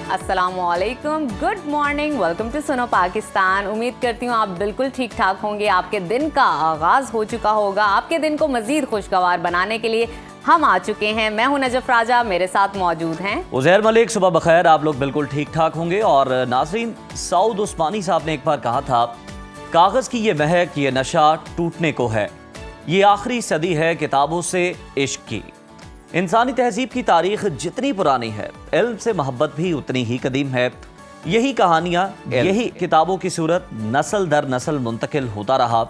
अस्सलामुअलैकुम, good morning, welcome to सुनो पाकिस्तान। उम्मीद करती हूँ आप बिल्कुल ठीक ठाक होंगे। आपके दिन का आगाज़ हो चुका होगा। आपके दिन को मज़ीद खुशगवार बनाने के लिए हम आ चुके हैं। मैं हूं नजफ राजा, मेरे साथ मौजूद हैं उज़ैर मलिक। सुबह बखैर, आप लोग बिल्कुल ठीक ठाक होंगे। और नाज़रीन, सऊद उस्मानी साहब ने एक बार कहा था, कागज़ की ये महक, ये नशा टूटने को है। ये आखिरी सदी है किताबों से इश्क की। इंसानी तहजीब की तारीख जितनी पुरानी है, इल्म से मोहब्बत भी उतनी ही कदीम है। यही कहानियाँ, यही किताबों की सूरत नस्ल दर नस्ल मुंतकिल होता रहा।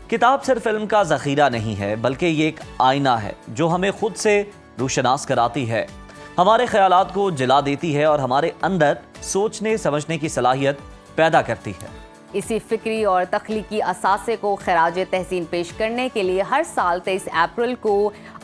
किताब सिर्फ इल्म का ज़ख़ीरा नहीं है, बल्कि ये एक आईना है जो हमें खुद से रूशनास कराती है, हमारे ख्यालात को जला देती है और हमारे अंदर सोचने समझने की सलाहियत पैदा करती है। इसी फ़िक्री और तख्लीकी असासे को खराज तहसीन पेश करने के लिए हर साल 23 अप्रैल को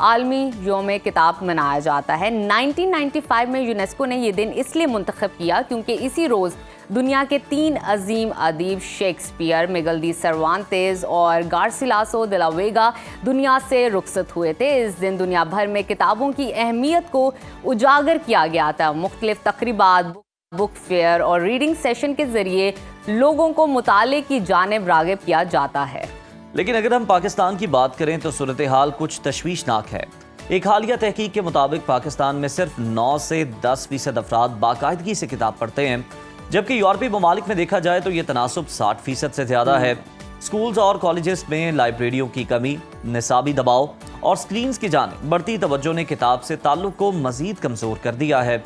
आलमी योम किताब मनाया जाता है। 1995 में यूनेस्को ने यह दिन इसलिए मुंतखब किया क्योंकि इसी रोज़ दुनिया के 3 अजीम अदीब शेक्सपियर, मिगल दी सर्वांतेज और गार्सिलासो दे ला वेगा दुनिया से रुखसत हुए थे। इस दिन दुनिया भर में किताबों की अहमियत को उजागर किया गया था। मुख्तलिफ तकरीबात, बुक फेयर और रीडिंग सेशन के जरिए लोगों को मुताले की जानिब राग़िब किया जाता है। लेकिन अगर हम पाकिस्तान की बात करें तो सूरत हाल कुछ तशवीशनाक है। एक हालिया तहकीक के मुताबिक पाकिस्तान में सिर्फ 9 से 10% अफराद बाकायदगी से किताब पढ़ते हैं, जबकि यूरोपीय ममालिक में देखा जाए तो ये तनासुब 60% से ज़्यादा है। स्कूल्स और कॉलेजेस में लाइब्रेरियों की कमी, निसाबी दबाव और स्क्रीन्स की जानिब बढ़ती तवज्जो ने किताब से ताल्लुक़ को मज़ीद कमज़ोर कर दिया है।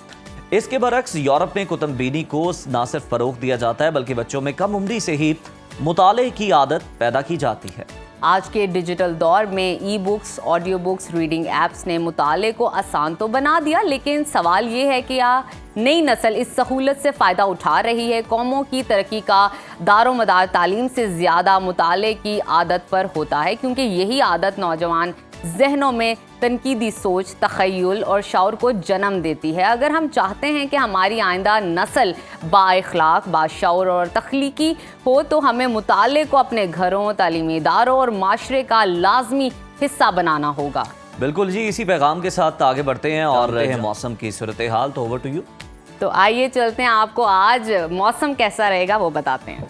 इसके बरक्स यूरोप में कुतुब बीनी को ना सिर्फ फ़रोग़ दिया जाता है, बल्कि बच्चों में कम उम्री से ही मुताले की आदत पैदा की जाती है। आज के डिजिटल दौर में e books, audio books, reading apps ने मुताले को आसान तो बना दिया, लेकिन सवाल ये है कि नई नस्ल इस सहूलत से फ़ायदा उठा रही है। कौमों की तरक्की का दारोमदार तालीम से ज़्यादा मुताले की आदत पर होता है, क्योंकि यही आदत नौजवान जहनों में तनकीदी सोच, तख़य्युल और शऊर को जन्म देती है। अगर हम चाहते हैं कि हमारी आइंदा नस्ल बाइखलाक, बाशऊर और तख्लीकी हो, तो हमें मुताले को अपने घरों, तालीमी इदारों और माशरे का लाजमी हिस्सा बनाना होगा। बिल्कुल जी, इसी पैगाम के साथ आगे बढ़ते हैं और रहे हैं मौसम की सूरत हाल। तो ओवर टू यू। तो आइए चलते हैं, आपको आज मौसम कैसा रहेगा वो बताते हैं।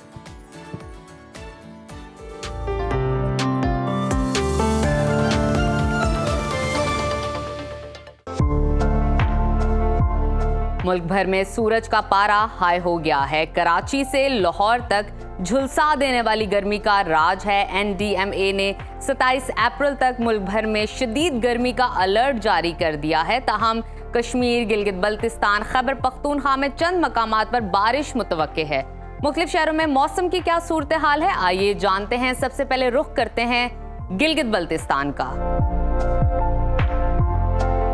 मुल्क भर में सूरज का पारा हाई हो गया है। कराची से लाहौर तक झुलसा देने वाली गर्मी का राज है। NDMA ने 27 अप्रैल तक मुल्क भर में शदीद गर्मी का अलर्ट जारी कर दिया है। ताहम कश्मीर, गिलगित बल्तिस्तान, खैबर पख्तूनख्वा में चंद मकामात पर बारिश मुतवक्के है। मुख्तलिफ शहरों में मौसम की क्या सूरत हाल है, आइए जानते हैं। सबसे पहले रुख करते हैं गिलगित बल्तिस्तान का,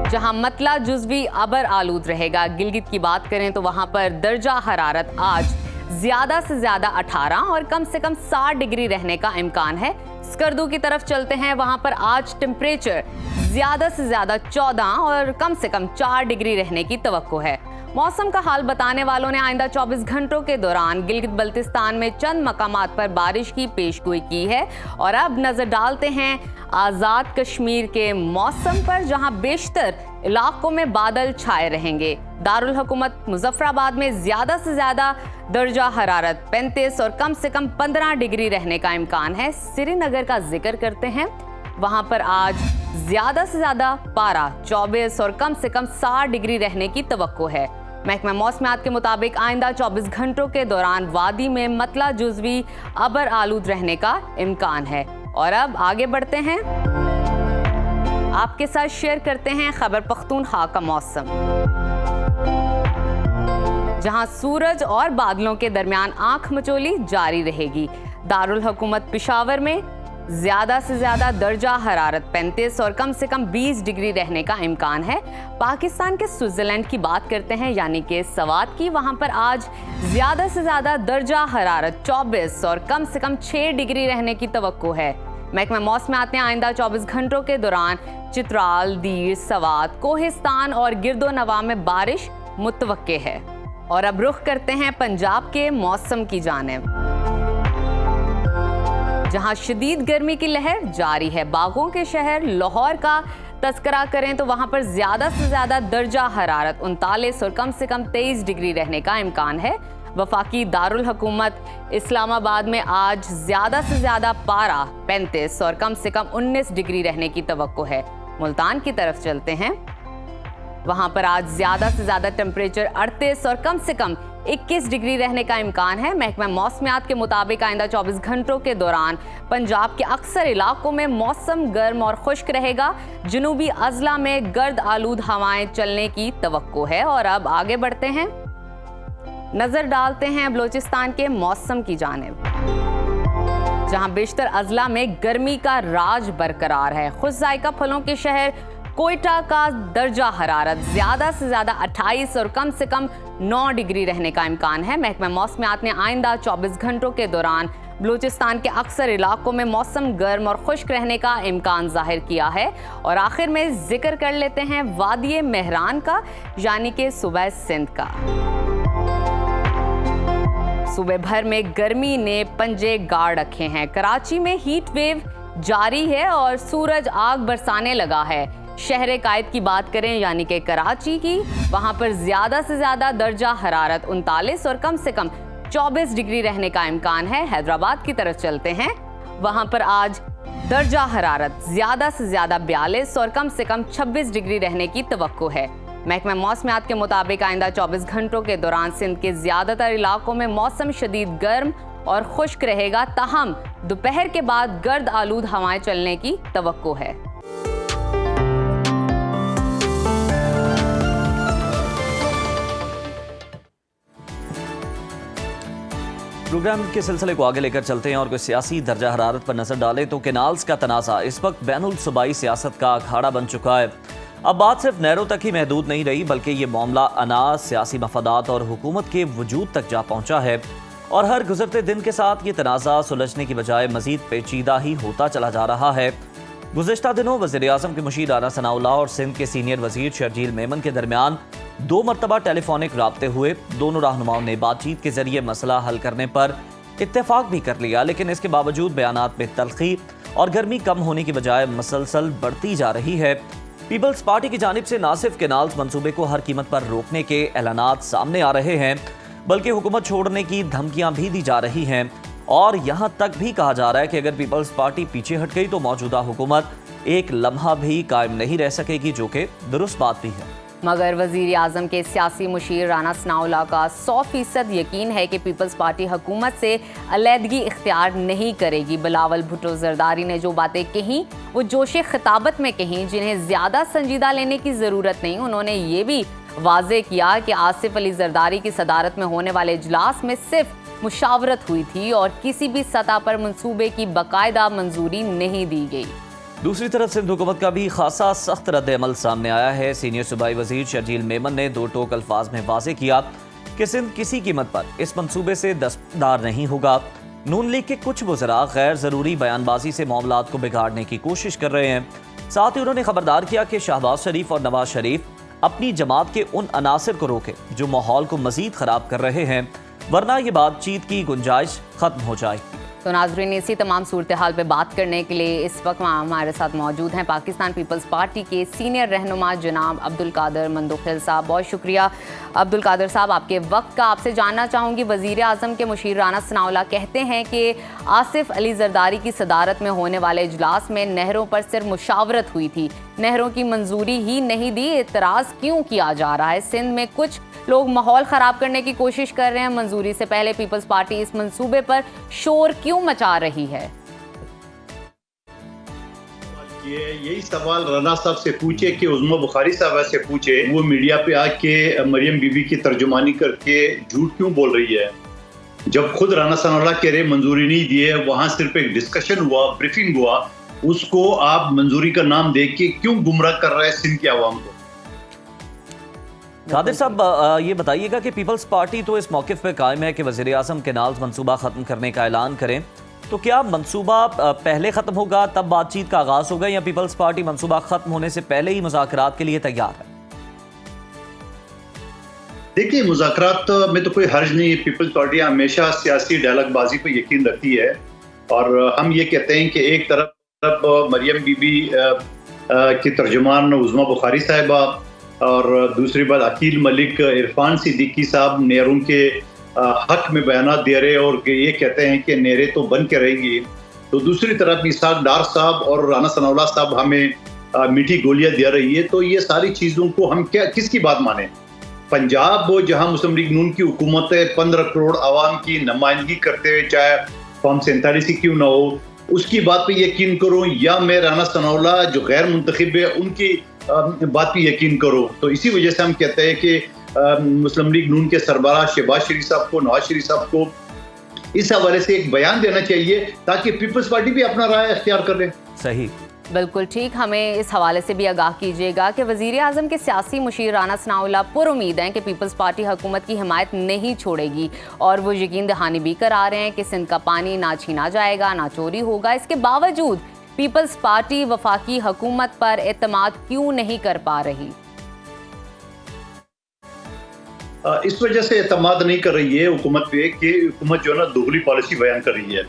जहां मतला जुज़वी अबर आलूद रहेगा। गिलगित की बात करें तो वहां पर दर्जा हरारत आज ज्यादा से ज्यादा 18 और कम से कम 60 डिग्री रहने का इम्कान है। स्कर्दू की तरफ चलते हैं, वहां पर आज टेम्परेचर ज्यादा से ज्यादा 14 और कम से कम 4 डिग्री रहने की तवक्को है। मौसम का हाल बताने वालों ने आइंदा 24 घंटों के दौरान गिलगित बल्तिस्तान में चंद मकामात पर बारिश की पेशगोई की है। और अब नजर डालते हैं आज़ाद कश्मीर के मौसम पर, जहां बेशतर इलाकों में बादल छाए रहेंगे। दारुल हुकूमत मुजफ्फराबाद में ज्यादा से ज्यादा दर्जा हरारत 35 और कम से कम 15 डिग्री रहने का इम्कान है। श्रीनगर का जिक्र करते हैं, वहां पर आज ज्यादा से ज्यादा पारा 24 और कम से कम 60 डिग्री रहने की तवक्को है। महकमा मौसमियात के मुताबिक आइंदा 24 घंटों के दौरान वादी में मतला जुज़वी अबर आलूद रहने का इम्कान है। और अब आगे बढ़ते हैं, आपके साथ शेयर करते हैं खैबर पख्तूनख्वा का मौसम, जहां सूरज और बादलों के दरमियान आंख मचोली जारी रहेगी। दारुल हुकूमत पेशावर में ज्यादा से ज्यादा दर्जा हरारत 35 और कम से कम 20 डिग्री रहने का इम्कान है। पाकिस्तान के स्विट्जरलैंड की बात करते हैं, यानी कि सवात की, वहां पर आज ज्यादा से ज्यादा दर्जा हरारत 24 और कम से कम 6 डिग्री रहने की तवक्को है। महकमा मौसमियात ने आइंदा 24 घंटों के दौरान चित्राल, दीर, सवात, कोहिस्तान और गिरदो नवा में बारिश मुतवक्के है। और अब रुख करते हैं पंजाब के मौसम की जानिब, जहां शदीद गर्मी की लहर जारी है। बागों के शहर लाहौर का तस्करा करें तो वहां पर ज्यादा से ज्यादा दर्जा हरारत 39 और कम से कम 23 डिग्री रहने का इम्कान है। वफाकी दारुल हुकूमत इस्लामाबाद में आज ज्यादा से ज्यादा पारा 35 और कम से कम 19 डिग्री रहने की तवक्को है। मुल्तान की तरफ चलते हैं, वहां पर आज ज्यादा से ज्यादा टेम्परेचर 38 और कम से कम 21 डिग्री रहने का इम्कान है। महकमा मौसमियात के मुताबिक आइंदा 24 घंटों के दौरान पंजाब के अक्सर इलाकों में मौसम गर्म और खुश्क रहेगा। जनूबी अजला में गर्द आलूद हवाएं चलने की तवक्को है। और अब आगे बढ़ते हैं, नजर डालते हैं बलोचिस्तान के मौसम की जानिब, जहां बेशतर अजला में गर्मी का राज बरकरार है। खुश जायका फलों के शहर कोयटा का दर्जा हरारत ज्यादा से ज्यादा 28 और कम से कम 9 डिग्री रहने का इम्कान है। महकमा मौसमियात ने आइंदा 24 घंटों के दौरान बलूचिस्तान के अक्सर इलाकों में मौसम गर्म और खुश्क रहने का इम्कान जाहिर किया है। और आखिर में जिक्र कर लेते हैं वादी मेहरान का, यानी कि सूबा सिंध का। सूबे भर में गर्मी ने पंजे गाड़ रखे हैं। कराची में हीट वेव जारी है और सूरज आग बरसाने लगा है। शहर कायद की बात करें, यानी कि कराची की, वहां पर ज्यादा से ज्यादा दर्जा हरारत 39 और कम से कम 24 डिग्री रहने का इम्कान है। हैदराबाद की तरफ चलते हैं, वहां पर आज दर्जा हरारत ज्यादा से ज्यादा 42 और कम से कम 26 डिग्री रहने की तवक्को है। महकमा मौसमियात के मुताबिक आइंदा 24 घंटों के दौरान सिंध के ज्यादातर इलाकों में मौसम शदीद गर्म और खुश्क रहेगा, ताहम दोपहर के बाद गर्द आलूद हवाएं चलने की तवक्को है। प्रोग्राम के सिलसिले को आगे लेकर चलते हैं और कोई सियासी दर्जा हरारत पर नजर डालें तो केनाल्स का तनाज़ा इस वक्त बैनुल सूबाई सियासत का अखाड़ा बन चुका है। अब बात सिर्फ नहरों तक ही महदूद नहीं रही, बल्कि ये मामला अनाज, सियासी मफादात और हुकूमत के वजूद तक जा पहुंचा है। और हर गुजरते दिन के साथ ये तनाज़ा सुलझने की बजाय मजीद पेचीदा ही होता चला जा रहा है। गुज़िश्ता दिनों वज़ीर आज़म के मुशीर राना सनाउल्लाह और सिंध के सीनियर वज़ीर शर्जील मेमन के दरमियान 2 मरतबा टेलीफोनिक राब्ते हुए। दोनों रहनुमाओं ने बातचीत के जरिए मसला हल करने पर इत्तेफाक भी कर लिया, लेकिन इसके बावजूद बयानात में तल्खी और गर्मी कम होने की बजाय मसलसल बढ़ती जा रही है। पीपल्स पार्टी की जानिब से न सिर्फ केनाल्स मंसूबे को हर कीमत पर रोकने के ऐलानात सामने आ रहे हैं, बल्कि हुकूमत छोड़ने की धमकियां भी दी जा रही हैं। और यहां तक भी कहा जा रहा है कि अगर पीपल्स पार्टी पीछे हट गई तो मौजूदा हुकूमत एक लम्हा भी कायम नहीं रह सकेगी, जो कि दुरुस्त बात भी है। मगर वज़ीर आज़म के सियासी मुशीर राना सनाउल्लाह का 100% यकीन है कि पीपल्स पार्टी हुकूमत से अलहदगी इख्तियार नहीं करेगी। बिलावल भुट्टो जरदारी ने जो बातें कहीं वो जोश खिताबत में कहीं, जिन्हें ज़्यादा संजीदा लेने की ज़रूरत नहीं। उन्होंने ये भी वाज़े किया कि आसिफ अली जरदारी की सदारत में होने वाले इजलास में सिर्फ मुशावरत हुई थी और किसी भी सतह पर मंसूबे की बाकायदा मंजूरी नहीं दी गई। दूसरी तरफ सिंध हुकूमत का भी खासा सख्त रद्द अमल सामने आया है। सीनियर सूबाई वजीर शर्जील मेमन ने 2 टोक अल्फाज में वाज़े किया कि सिंध किसी कीमत पर इस मंसूबे से दस्तबरदार नहीं होगा। नून लीग के कुछ वज़रा गैर ज़रूरी बयानबाजी से मामलात को बिगाड़ने की कोशिश कर रहे हैं। साथ ही उन्होंने खबरदार किया कि शहबाज शरीफ और नवाज शरीफ अपनी जमात के उन अनासिर को रोके जो माहौल को मजीद ख़राब कर रहे हैं, वरना ये बातचीत की गुंजाइश ख़त्म हो जाएगी। तो नाज़रीन, इसी तमाम सूरत हाल पे बात करने के लिए इस वक्त हमारे साथ मौजूद हैं पाकिस्तान पीपल्स पार्टी के सीनियर रहनुमा जनाब अब्दुल कादर मंदोखिल साहब। बहुत शुक्रिया अब्दुल कादर साहब आपके वक्त का। आपसे जानना चाहूँगी, वज़ीर आज़म के मुशीर राना सनाउल्लाह कहते हैं कि आसिफ अली जरदारी की सदारत में होने वाले इजलास में नहरों पर सिर्फ मुशावरत हुई थी, नहरों की मंजूरी ही नहीं दी। एतराज़ क्यों किया जा रहा है? सिंध में कुछ लोग माहौल ख़राब करने की कोशिश कर रहे हैं। मंजूरी से पहले पीपल्स पार्टी इस मंसूबे पर शोर क्यों मचा रही है? यही सवाल राना साहब से पूछे कि उज़्मा बुखारी साहब से पूछे, वो मीडिया पे आके मरियम बीबी की तर्जुमानी करके झूठ क्यों बोल रही है, जब खुद राना सनाउल्लाह कह रहे मंजूरी नहीं दी है। वहाँ सिर्फ एक डिस्कशन हुआ, ब्रीफिंग हुआ, उसको आप मंजूरी का नाम दे के क्यों गुमराह कर रहे हैं सिंध की आवाम को? कादिर साहब, ये बताइएगा कि पीपल्स पार्टी तो इस मौक़िफ़ पे कायम है कि वज़ीर आज़म केनाल्स मंसूबा ख़त्म करने का ऐलान करें, तो क्या मंसूबा पहले ख़त्म होगा तब बातचीत का आगाज़ होगा, या पीपल्स पार्टी मंसूबा ख़त्म होने से पहले ही मुज़ाकरात के लिए तैयार है? देखिए, मुज़ाकरात में तो कोई हर्ज नहीं है। पीपल्स पार्टी हमेशा सियासी डायलॉगबाजी पर यकीन रखती है और हम ये कहते हैं कि एक तरफ मरियम बीबी की तर्जुमान उज़मा बुखारी साहिबा, और दूसरी बात अकील मलिक, इरफान सिद्दीकी साहब नहरों के हक में बयान दे रहे और ये कहते हैं कि नहरें तो बन के रहेंगी। तो दूसरी तरफ इसाक डार साहब और राना सनाउल्लाह साहब हमें मीठी गोलियां दे रही है। तो ये सारी चीज़ों को हम किसकी बात माने? पंजाब जहां मुस्लिम लीग नून की हुकूमत है, 15 करोड़ आवाम की नुमाइंदगी करते हुए, चाहे फॉर्म 47 ही क्यों ना हो, उसकी बात पे यकीन करो, या मैं राना सनाउल्लाह जो गैर मुंतखब है उनकी बात पे यकीन करो। तो इसी वजह से हम कहते हैं कि मुस्लिम लीग नून के सरबराह शहबाज शरीफ साहब को, नवाज शरीफ साहब को इस हवाले से एक बयान देना चाहिए ताकि पीपल्स पार्टी भी अपना राय अख्तियार कर ले। सही, बिल्कुल ठीक। हमें इस हवाले से भी आगाह कीजिएगा कि वज़ीर आज़म के सियासी मुशीर राना सनाउल्लाह पुरुम्मीद हैं कि पीपल्स पार्टी हुकूमत की हिमायत नहीं छोड़ेगी, और वो यकीन दहानी भी करा रहे हैं कि सिंध का पानी ना छीना जाएगा, ना चोरी होगा। इसके बावजूद पीपल्स पार्टी वफाकी हुकूमत पर एतमाद क्यों नहीं कर पा रही? इस वजह से एतमाद नहीं कर रही है हुकूमत पे कि हुकूमत जो है ना दोगली पॉलिसी बयान कर रही है।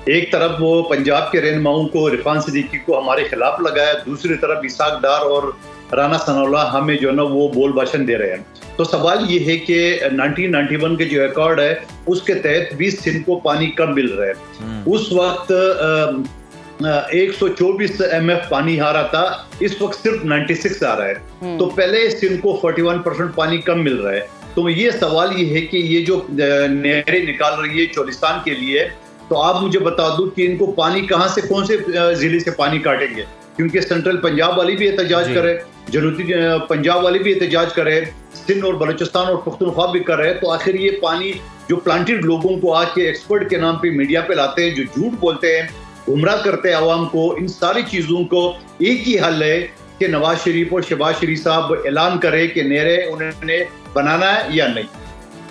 एक तरफ वो पंजाब के रहनुमाओं को, इरफान सिद्दीकी को हमारे खिलाफ लगाया, दूसरी तरफ इसाक डार और राना सनाउल्लाह हमें जो है ना वो बोल भाषण दे रहे हैं। तो सवाल ये है कि 1991 के जो रिकॉर्ड है उसके तहत 20 सिंध को पानी कम मिल रहा है। उस वक्त 124 MF पानी आ रहा था, इस वक्त सिर्फ 96 आ रहा है। तो पहले सिंध को 41% पानी कम मिल रहा है। तो ये सवाल ये है कि ये जो नहरें निकाल रही है चोलिस्तान के लिए, तो आप मुझे बता दो कि इनको पानी कहां से, कौन से जिले से पानी काटेंगे? क्योंकि सेंट्रल पंजाब वाली भी एहतजाज करे, जनूबी पंजाब वाली भी एहतजाज करे, सिंध और बलूचिस्तान और पख्तूनख्वा भी कर रहे हैं। तो आखिर ये पानी जो प्लांटेड लोगों को आके एक्सपर्ट के नाम पे मीडिया पे लाते हैं, जो झूठ बोलते हैं, गुमराह करते हैं आवाम को, इन सारी चीजों को एक ही हल है कि नवाज शरीफ और शहबाज शरीफ साहब ऐलान करें कि नहरें उन्होंने बनाना है या नहीं।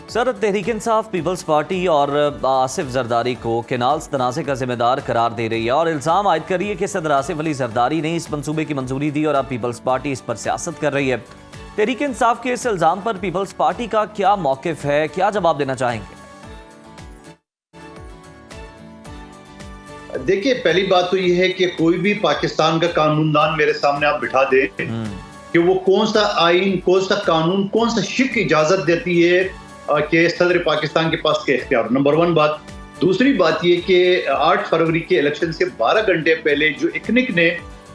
Sir, Tehreek Insaf peoples party और आसिफ जरदारी को कैनाल्स तनाज़े का जिम्मेदार करार दे रही है और इल्ज़ाम आयद कर रही है कि सदर आसिफ अली जरदारी ने इस मंसूबे की मंजूरी दी और अब पीपल्स पार्टी इस पर सियासत कर रही है। तहरीक इंसाफ के इस इल्ज़ाम पर पीपल्स पार्टी का क्या मौक़िफ़ है, क्या जवाब देना चाहेंगे? देखिए, पहली बात तो ये है कि कोई भी पाकिस्तान का कानूनदान मेरे सामने आप बिठा दें कि वो कौन सा आइन, कौन सा कानून, कौन सा शिक इजाजत देती है कि सदर पाकिस्तान के पास के इख्तियार। नंबर 1 बात। दूसरी बात ये कि 8 फरवरी के इलेक्शन से 12 घंटे पहले जो इकनिक ने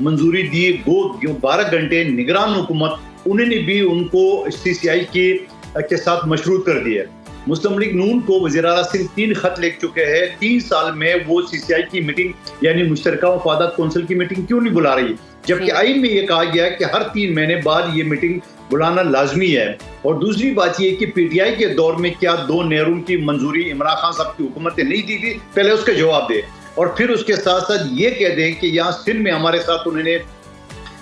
मंजूरी दी, वो 12 घंटे निगरान हुकूमत, उन्होंने भी उनको CCI के साथ मशरूत कर दिया। मुस्लिम लीग नून को वज़ीर आला सिंह 3 खत लिख चुके हैं। 3 साल में वो CCI की मीटिंग यानी मुश्तरका वफादात कौंसिल की मीटिंग क्यों नहीं बुला रही, जबकि आइन में ये कहा गया है कि हर 3 महीने बाद ये मीटिंग बुलाना लाजमी है। और दूसरी बात ये कि PTI के दौर में क्या 2 नहरों की मंजूरी इमरान खान साहब की हुकूमत ने नहीं दी थी? पहले उसका जवाब दे, और फिर उसके साथ साथ ये कह दें कि यहाँ सिंध में हमारे साथ उन्होंने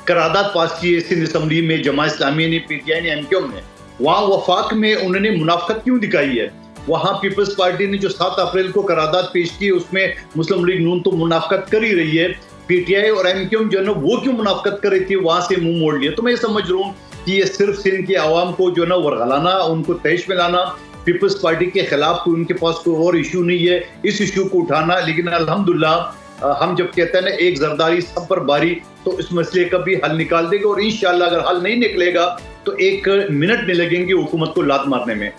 करारदाद पास की है, सिंध असम्बली में जमात इस्लामी ने, PTI ने, MQM ने। वहाँ वफाक में उन्होंने मुनाफकत क्यों दिखाई है? वहाँ पीपल्स पार्टी ने जो 7 अप्रैल को करारदाद पेश की उसमें मुस्लिम लीग नून तो मुनाफकत कर ही रही है, PTI और MQM जो है ना वो क्यों मुनाफकत कर रही थी, वहाँ से मुंह मोड़ लिया। तो मैं ये समझ रहा हूँ कि ये सिर्फ सिंध के आवाम को जो है ना वरगलाना, उनको तैश में लाना, पीपल्स पार्टी के खिलाफ कोई उनके पास कोई और इशू नहीं है, इस इशू को उठाना। लेकिन अल्हम्दुलिल्लाह हम जब कहते हैं ना एक जरदारी सब पर बारी, तो इस मसले का भी हल निकाल देगा। और इंशाल्लाह अगर हल नहीं निकलेगा तो 1 मिनट नहीं लगेंगे हुकूमत को लात मारने में।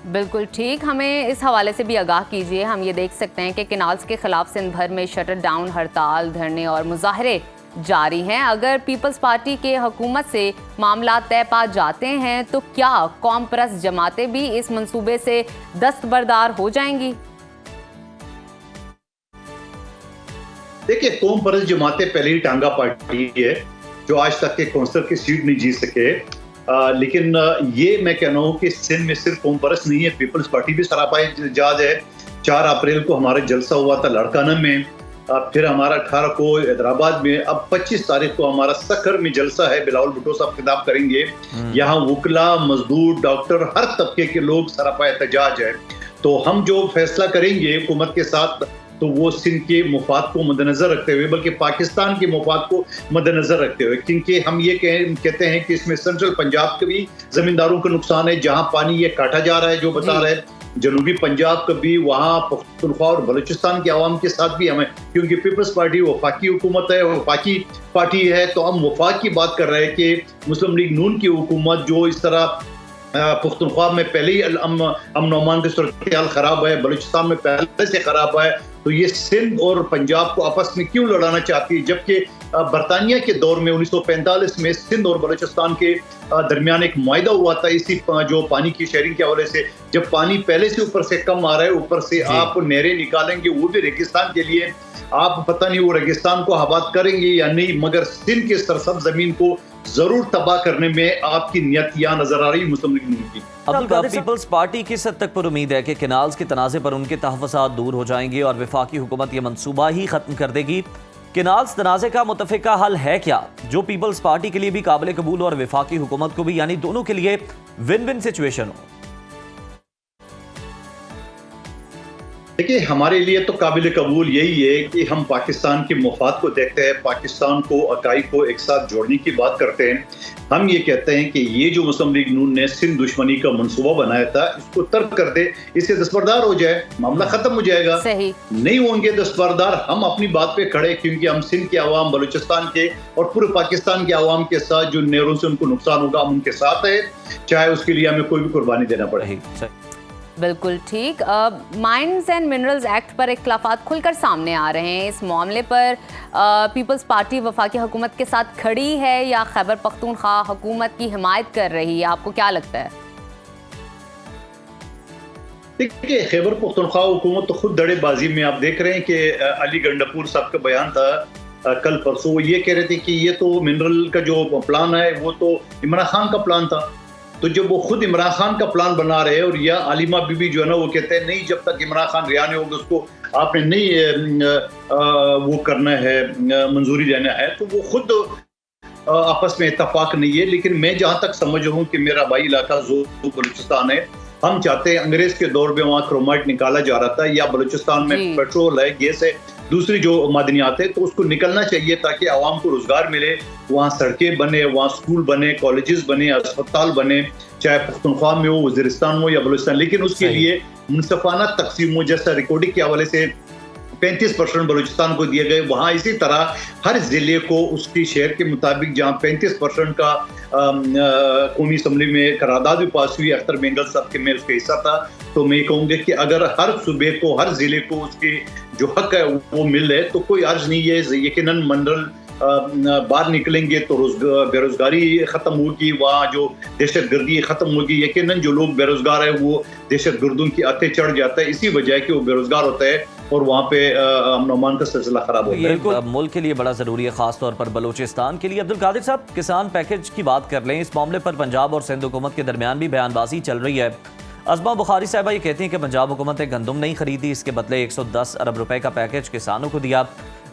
बिल्कुल ठीक। हमें इस हवाले से भी आगाह कीजिए। हम ये देख सकते हैं कि कैनाल्स के खिलाफ सिंध भर में शटर डाउन, हड़ताल, धरने और मुजाहरे जारी हैं। अगर पीपल्स पार्टी के हुकूमत से मामला तय पा जाते हैं तो क्या कौम परस्त जमातें भी इस मंसूबे से दस्तबरदार हो जाएंगी? देखिए, कौम परस्त जमातें पहले ही टांगा पार्टी है जो आज तक के कौंसिल की सीट नहीं जीत सके। लेकिन ये मैं कह रहा हूँ कि सिंध में सिर्फ कौम परस्त नहीं है, पीपल्स पार्टी भी सरापाई जहाज है। 4 अप्रैल को हमारा जलसा हुआ था लड़काना में, फिर हमारा 18 को हैदराबाद में, अब 25 तारीख को हमारा सखर में जलसा है। बिलावल भुट्टो साहब खिताब करेंगे। यहाँ वकला, मजदूर, डॉक्टर, हर तबके के लोग सरापा एहतजाज है। तो हम जो फैसला करेंगे हुकूमत के साथ, तो वो सिंध के मुफाद को मद्देनजर रखते हुए, बल्कि पाकिस्तान के मुफाद को मद्देनजर रखते हुए, क्योंकि हम ये कहते हैं कि इसमें सेंट्रल पंजाब के भी जमींदारों को नुकसान है, जहां पानी ये काटा जा रहा है जो बता रहे हैं, जनूबी पंजाब का भी, वहाँ पख्तूनख्वा और बलूचिस्तान के अवाम के साथ भी हमें, क्योंकि पीपल्स पार्टी वफाकी हुकूमत है, वफाकी पार्टी है, तो हम वफाक की बात कर रहे हैं कि मुस्लिम लीग नून की हुकूमत जो इस तरह पख्तूनख्वा में पहले ही अमन अमान की सूरत हाल खराब है, बलूचिस्तान में पहले से खराब है, तो ये सिंध और पंजाब को आपस में क्यों लड़ाना चाहती है? जबकि बरतानिया के दौर में 1945 में सिंध और बलूचिस्तान के दरमियान एक मुआहदा हुआ था इसी जो पानी की शेयरिंग के हवाले से। जब पानी पहले से ऊपर से कम आ रहा है, ऊपर से आप नहरें निकालेंगे वो भी रेगिस्तान के लिए, आप पता नहीं वो रेगिस्तान को आबाद करेंगे या नहीं, मगर सिंध के सरसब्ज जमीन को जरूर तबाह करने में आपकी नियत यहाँ नजर आ रही मुस्लिम लीग नून की। अब पीपल्स पार्टी किस हद तक पर उम्मीद है कि केनाल्स के तनाज़े पर उनके तहफ़्फ़ुज़ात दूर हो जाएंगे और वफाकी हुकूमत ये मंसूबा ही खत्म कर देगी? केनाल्स तनाज़े का मुतफ़िका हल है क्या, जो पीपल्स पार्टी के लिए भी काबिल कबूल और वफाकी हुकूमत को भी, यानी दोनों के लिए विन विन सिचुएशन हो? देखिए, हमारे लिए तो काबिल कबूल यही है कि हम पाकिस्तान के मफाद को देखते हैं, पाकिस्तान को अकाई को एक साथ जोड़ने की बात करते हैं। हम ये कहते हैं कि ये जो मुस्लिम लीग नून ने सिंध दुश्मनी का मंसूबा बनाया था, इसको तर्क कर दे, इससे दस्तबरदार हो जाए, मामला खत्म हो जाएगा। सही नहीं होंगे दस्तबरदार, हम अपनी बात पे खड़े, क्योंकि हम सिंध के अवाम, बलूचिस्तान के और पूरे पाकिस्तान के अवाम के साथ जो नहरों से उनको नुकसान होगा हम उनके साथ है, चाहे उसके लिए हमें कोई भी कुर्बानी देना पड़े। बिल्कुल ठीक। माइंस एंड मिनरल्स एक्ट पर इख्तिलाफात खुलकर सामने आ रहे हैं। इस मामले पर पीपल्स पार्टी वफाकी हुकूमत के साथ खड़ी है या खैबर पख्तूनख्वा हुकूमत की हिमायत कर रही है, आपको क्या लगता है? देखिए, खैबर पख्तूनख्वा हुकूमत तो खुद दड़ेबाजी में, आप देख रहे हैं कि अली गंडापुर साहब का बयान था कल परसों, वो ये कह रहे थे कि ये तो मिनरल का जो प्लान है वो तो इमरान खान का प्लान था। तो जब वो खुद इमरान खान का प्लान बना रहे हैं और या आलिमा बीबी जो है ना वो कहते हैं नहीं, जब तक इमरान खान रिहा नहीं होगा उसको आपने नहीं वो करना है, मंजूरी देना है, तो वो खुद आपस में इत्तेफाक नहीं है। लेकिन मैं जहाँ तक समझ रहा हूँ कि मेरा भाई इलाका जो बलूचिस्तान है, हम चाहते हैं, अंग्रेज के दौर में वहाँ क्रोमाइट निकाला जा रहा था, या बलूचिस्तान में पेट्रोल है, गैस है, दूसरी जो मादनियात है, तो उसको निकलना चाहिए ताकि आवाम को रोजगार मिले, वहाँ सड़कें बने, वहाँ स्कूल बने, कॉलेजेस बने, अस्पताल बने, चाहे पख्तूनख्वा में हो, वज़ीरिस्तान हो या बलूचिस्तान। लेकिन उसके लिए मुनसफाना तकसीम हो, जैसा रिकॉर्डिंग के हवाले से 35% बलूचिस्तान को दिए गए, वहाँ इसी तरह हर जिले को उसकी शहर के मुताबिक, जहाँ 35% का कौमी असम्बली में करारदाद भी पास हुई, अख्तर बेंगल साहब के में उसका हिस्सा था, तो मैं कहूँगा कि अगर हर सूबे को, हर जिले को उसके जो हक है वो मिल रहे तो कोई अर्ज नहीं है। यकीनन मंडल बाहर निकलेंगे तो बेरोजगारी खत्म होगी, वहाँ जो दहशतगर्दी खत्म होगी, यकीनन जो लोग बेरोजगार है वो दहशतगर्दों की आते चढ़ जाता है, इसी वजह कि वो बेरोजगार होता है और वहाँ पे अमन अमान का सिलसिला खराब होता है। ये मुल्क के लिए बड़ा ज़रूरी है, खास तौर पर बलूचिस्तान के लिए। अब्दुल कादिर साहब, किसान पैकेज की बात कर लें, इस मामले पर पंजाब और सिंध हुकूमत के दरमियान भी बयानबाजी चल रही है। अज़मा बुखारी साहिबा ये कहती हैं कि पंजाब हुकूमत ने गंदम नहीं खरीदी, इसके बदले 110 अरब रुपए का पैकेज किसानों को दिया,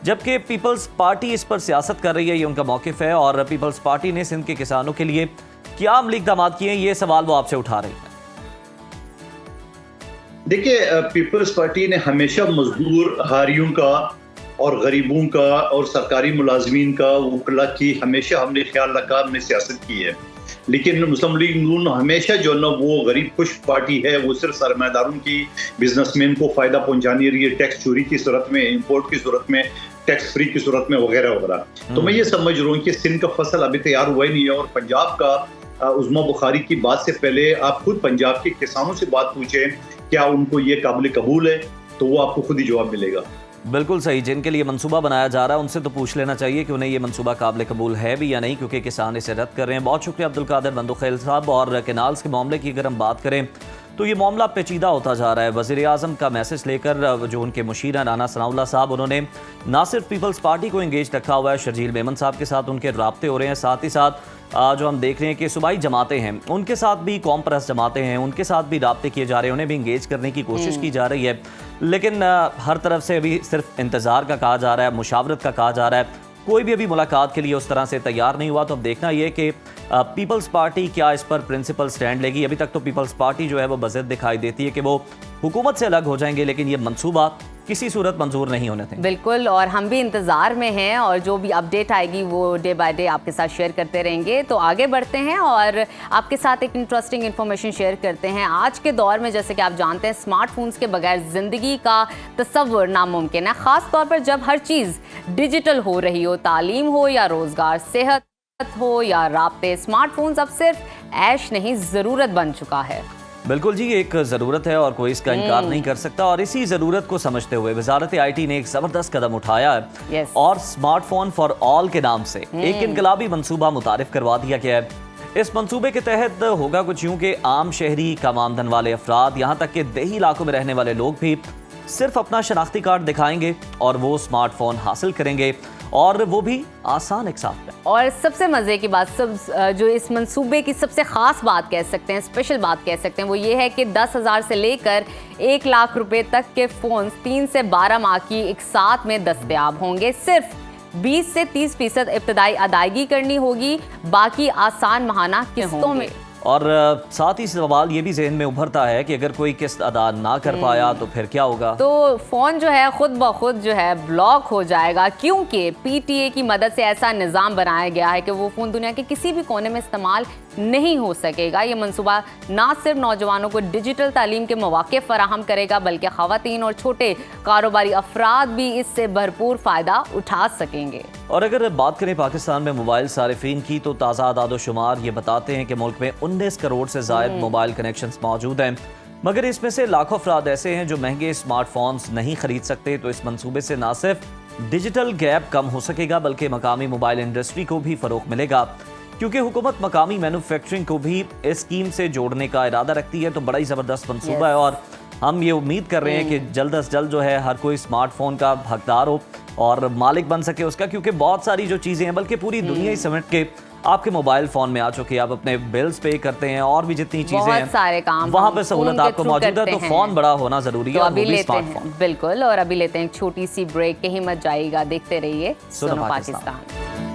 जबकि पीपल्स पार्टी इस पर सियासत कर रही है, ये उनका मौक़िफ़ है। और पीपल्स पार्टी ने सिंध के किसानों के लिए क्या अमली इक़दामात किए हैं, ये सवाल वो आपसे उठा रही है। देखिए, पीपल्स पार्टी ने हमेशा मजदूर हारियों का और गरीबों का और सरकारी मुलाजमीन का, वकला की हमेशा हमने ख्याल रखा, हमने सियासत की है। लेकिन मुस्लिम लीग नून हमेशा जो ना वो गरीब खुश पार्टी है, वो सिर्फ सरमायादारों की, बिजनेसमैन को फ़ायदा पहुंचानी रही है, टैक्स चोरी की सूरत में, इंपोर्ट की सूरत में, टैक्स फ्री की सूरत में वगैरह वगैरह। तो मैं ये समझ रहा हूँ कि सिंध का फसल अभी तैयार हुआ ही नहीं है। और पंजाब का उज़्मा बुखारी की बात से पहले आप खुद पंजाब के किसानों से बात पूछें, क्या उनको ये काबिल कबूल है, तो वो आपको खुद ही जवाब मिलेगा। बिल्कुल सही, जिनके लिए मंसूबा बनाया जा रहा है उनसे तो पूछ लेना चाहिए कि उन्हें ये मंसूबा काबिल कबूल है भी या नहीं, क्योंकि किसान इसे रद्द कर रहे हैं। बहुत शुक्रिया अब्दुल कादिर बंदुखेल साहब। और केनाल्स के मामले की अगर हम बात करें तो ये मामला पेचीदा होता जा रहा है। वज़ीर आज़म का मैसेज लेकर जो उनके मुशीर हैं राना सनाउल्लाह साहब, उन्होंने ना सिर्फ पीपल्स पार्टी को इंगेज रखा हुआ है, शर्जील मेमन साहब के साथ उनके राब्ते हो रहे हैं, साथ ही साथ जो हम देख रहे हैं कि सूबाई जमातें हैं उनके साथ भी, कौम परस्त जमातें हैं उनके साथ भी राब्ते किए जा रहे हैं, उन्हें भी इंगेज करने की कोशिश की जा रही है। लेकिन हर तरफ से अभी सिर्फ इंतज़ार का कहा जा रहा है, मुशावरत का कहा जा रहा है, कोई भी अभी मुलाकात के लिए उस तरह से तैयार नहीं हुआ। तो अब देखना ये कि पीपल्स पार्टी क्या इस पर प्रिंसिपल स्टैंड लेगी। अभी तक तो पीपल्स पार्टी जो है वो बज़द दिखाई देती है कि वो हुकूमत से अलग हो जाएंगे, लेकिन ये मंसूबा किसी सूरत मंजूर नहीं होने देंगे। बिल्कुल, और हम भी इंतज़ार में हैं और जो भी अपडेट आएगी वो डे बाय डे आपके साथ शेयर करते रहेंगे। तो आगे बढ़ते हैं और आपके साथ एक इंटरेस्टिंग इन्फॉर्मेशन शेयर करते हैं। आज के दौर में जैसे कि आप जानते हैं, स्मार्टफोन्स के बगैर ज़िंदगी का तसव्वुर नामुमकिन है, ख़ास तौर पर जब हर चीज़ डिजिटल हो रही हो, तालीम हो या रोज़गार, सेहत हो या राब्ते। स्मार्टफोन्स अब सिर्फ ऐश नहीं, ज़रूरत बन चुका है। बिल्कुल जी, एक ज़रूरत है और कोई इसका इनकार नहीं कर सकता। और इसी ज़रूरत को समझते हुए वजारत IT ने एक ज़बरदस्त कदम उठाया है Yes. और स्मार्टफोन फॉर ऑल के नाम से एक इनकलाबी मंसूबा मुतारिफ करवा दिया गया है। इस मंसूबे के तहत होगा कुछ यूँ कि आम शहरी, कम आमदन वाले अफराद, यहाँ तक कि देही इलाकों में रहने वाले लोग भी सिर्फ अपना शनाख्ती कार्ड दिखाएंगे और वो स्मार्टफोन हासिल करेंगे, और वो भी आसान एक साथ में। और सबसे मज़े की बात, जो इस मंसूबे की सबसे ख़ास बात कह सकते हैं, स्पेशल बात कह सकते हैं, वो ये है कि 10,000 से लेकर 1 लाख रुपए तक के फ़ोन्स 3 से 12 माह की एक साथ में दस्तयाब होंगे। सिर्फ 20 से 30% इब्तदाई अदायगी करनी होगी, बाकी आसान माहाना किस्तों में। और साथ ही सवाल ये भी जहन में उभरता है कि अगर कोई किस्त अदा ना कर पाया तो फिर क्या होगा? तो फ़ोन जो है खुद ब खुद जो है ब्लॉक हो जाएगा, क्योंकि PTA की मदद से ऐसा निज़ाम बनाया गया है कि वो फ़ोन दुनिया के किसी भी कोने में इस्तेमाल नहीं हो सकेगा। ये मंसूबा ना सिर्फ नौजवानों को डिजिटल तालीम के मौके फराहम करेगा, बल्कि ख़वातीन और छोटे कारोबारी अफराद भी इससे भरपूर फ़ायदा उठा सकेंगे। और अगर बात करें पाकिस्तान में मोबाइल सारिफीन की, तो ताज़ा आदादोशुमार ये बताते हैं कि मुल्क में 19 करोड़ से ज़ायद मोबाइल कनेक्शंस मौजूद हैं, मगर इसमें से लाखों अफराद ऐसे हैं जो महंगे स्मार्टफोन्स नहीं खरीद सकते। तो इस मंसूबे से ना सिर्फ डिजिटल गैप कम हो सकेगा, बल्कि मकामी मोबाइल इंडस्ट्री को भी फ़रोग़ मिलेगा, क्योंकि हुकूमत मकामी मैन्युफैक्चरिंग को भी इस स्कीम से जोड़ने का इरादा रखती है। तो बड़ा ही ज़बरदस्त मंसूबा है और हम ये उम्मीद कर रहे हैं कि जल्द अज जल्द जो है हर कोई स्मार्टफोन का हकदार हो और मालिक बन सके उसका, क्योंकि बहुत सारी जो चीज़ें हैं, बल्कि पूरी दुनिया ही समेट के आपके मोबाइल फ़ोन में आ चुकी है। आप अपने बिल्स पे करते हैं और भी जितनी चीज़ें हैं, सारे काम वहाँ पर सहूलत आपको मौजूद है। तो फ़ोन बड़ा होना ज़रूरी है। तो और अभी वो भी लेते हैं, स्मार्टफोन। बिल्कुल, और अभी लेते हैं एक छोटी सी ब्रेक, कहीं मत जाइएगा, देखते रहिए सुनो पाकिस्तान।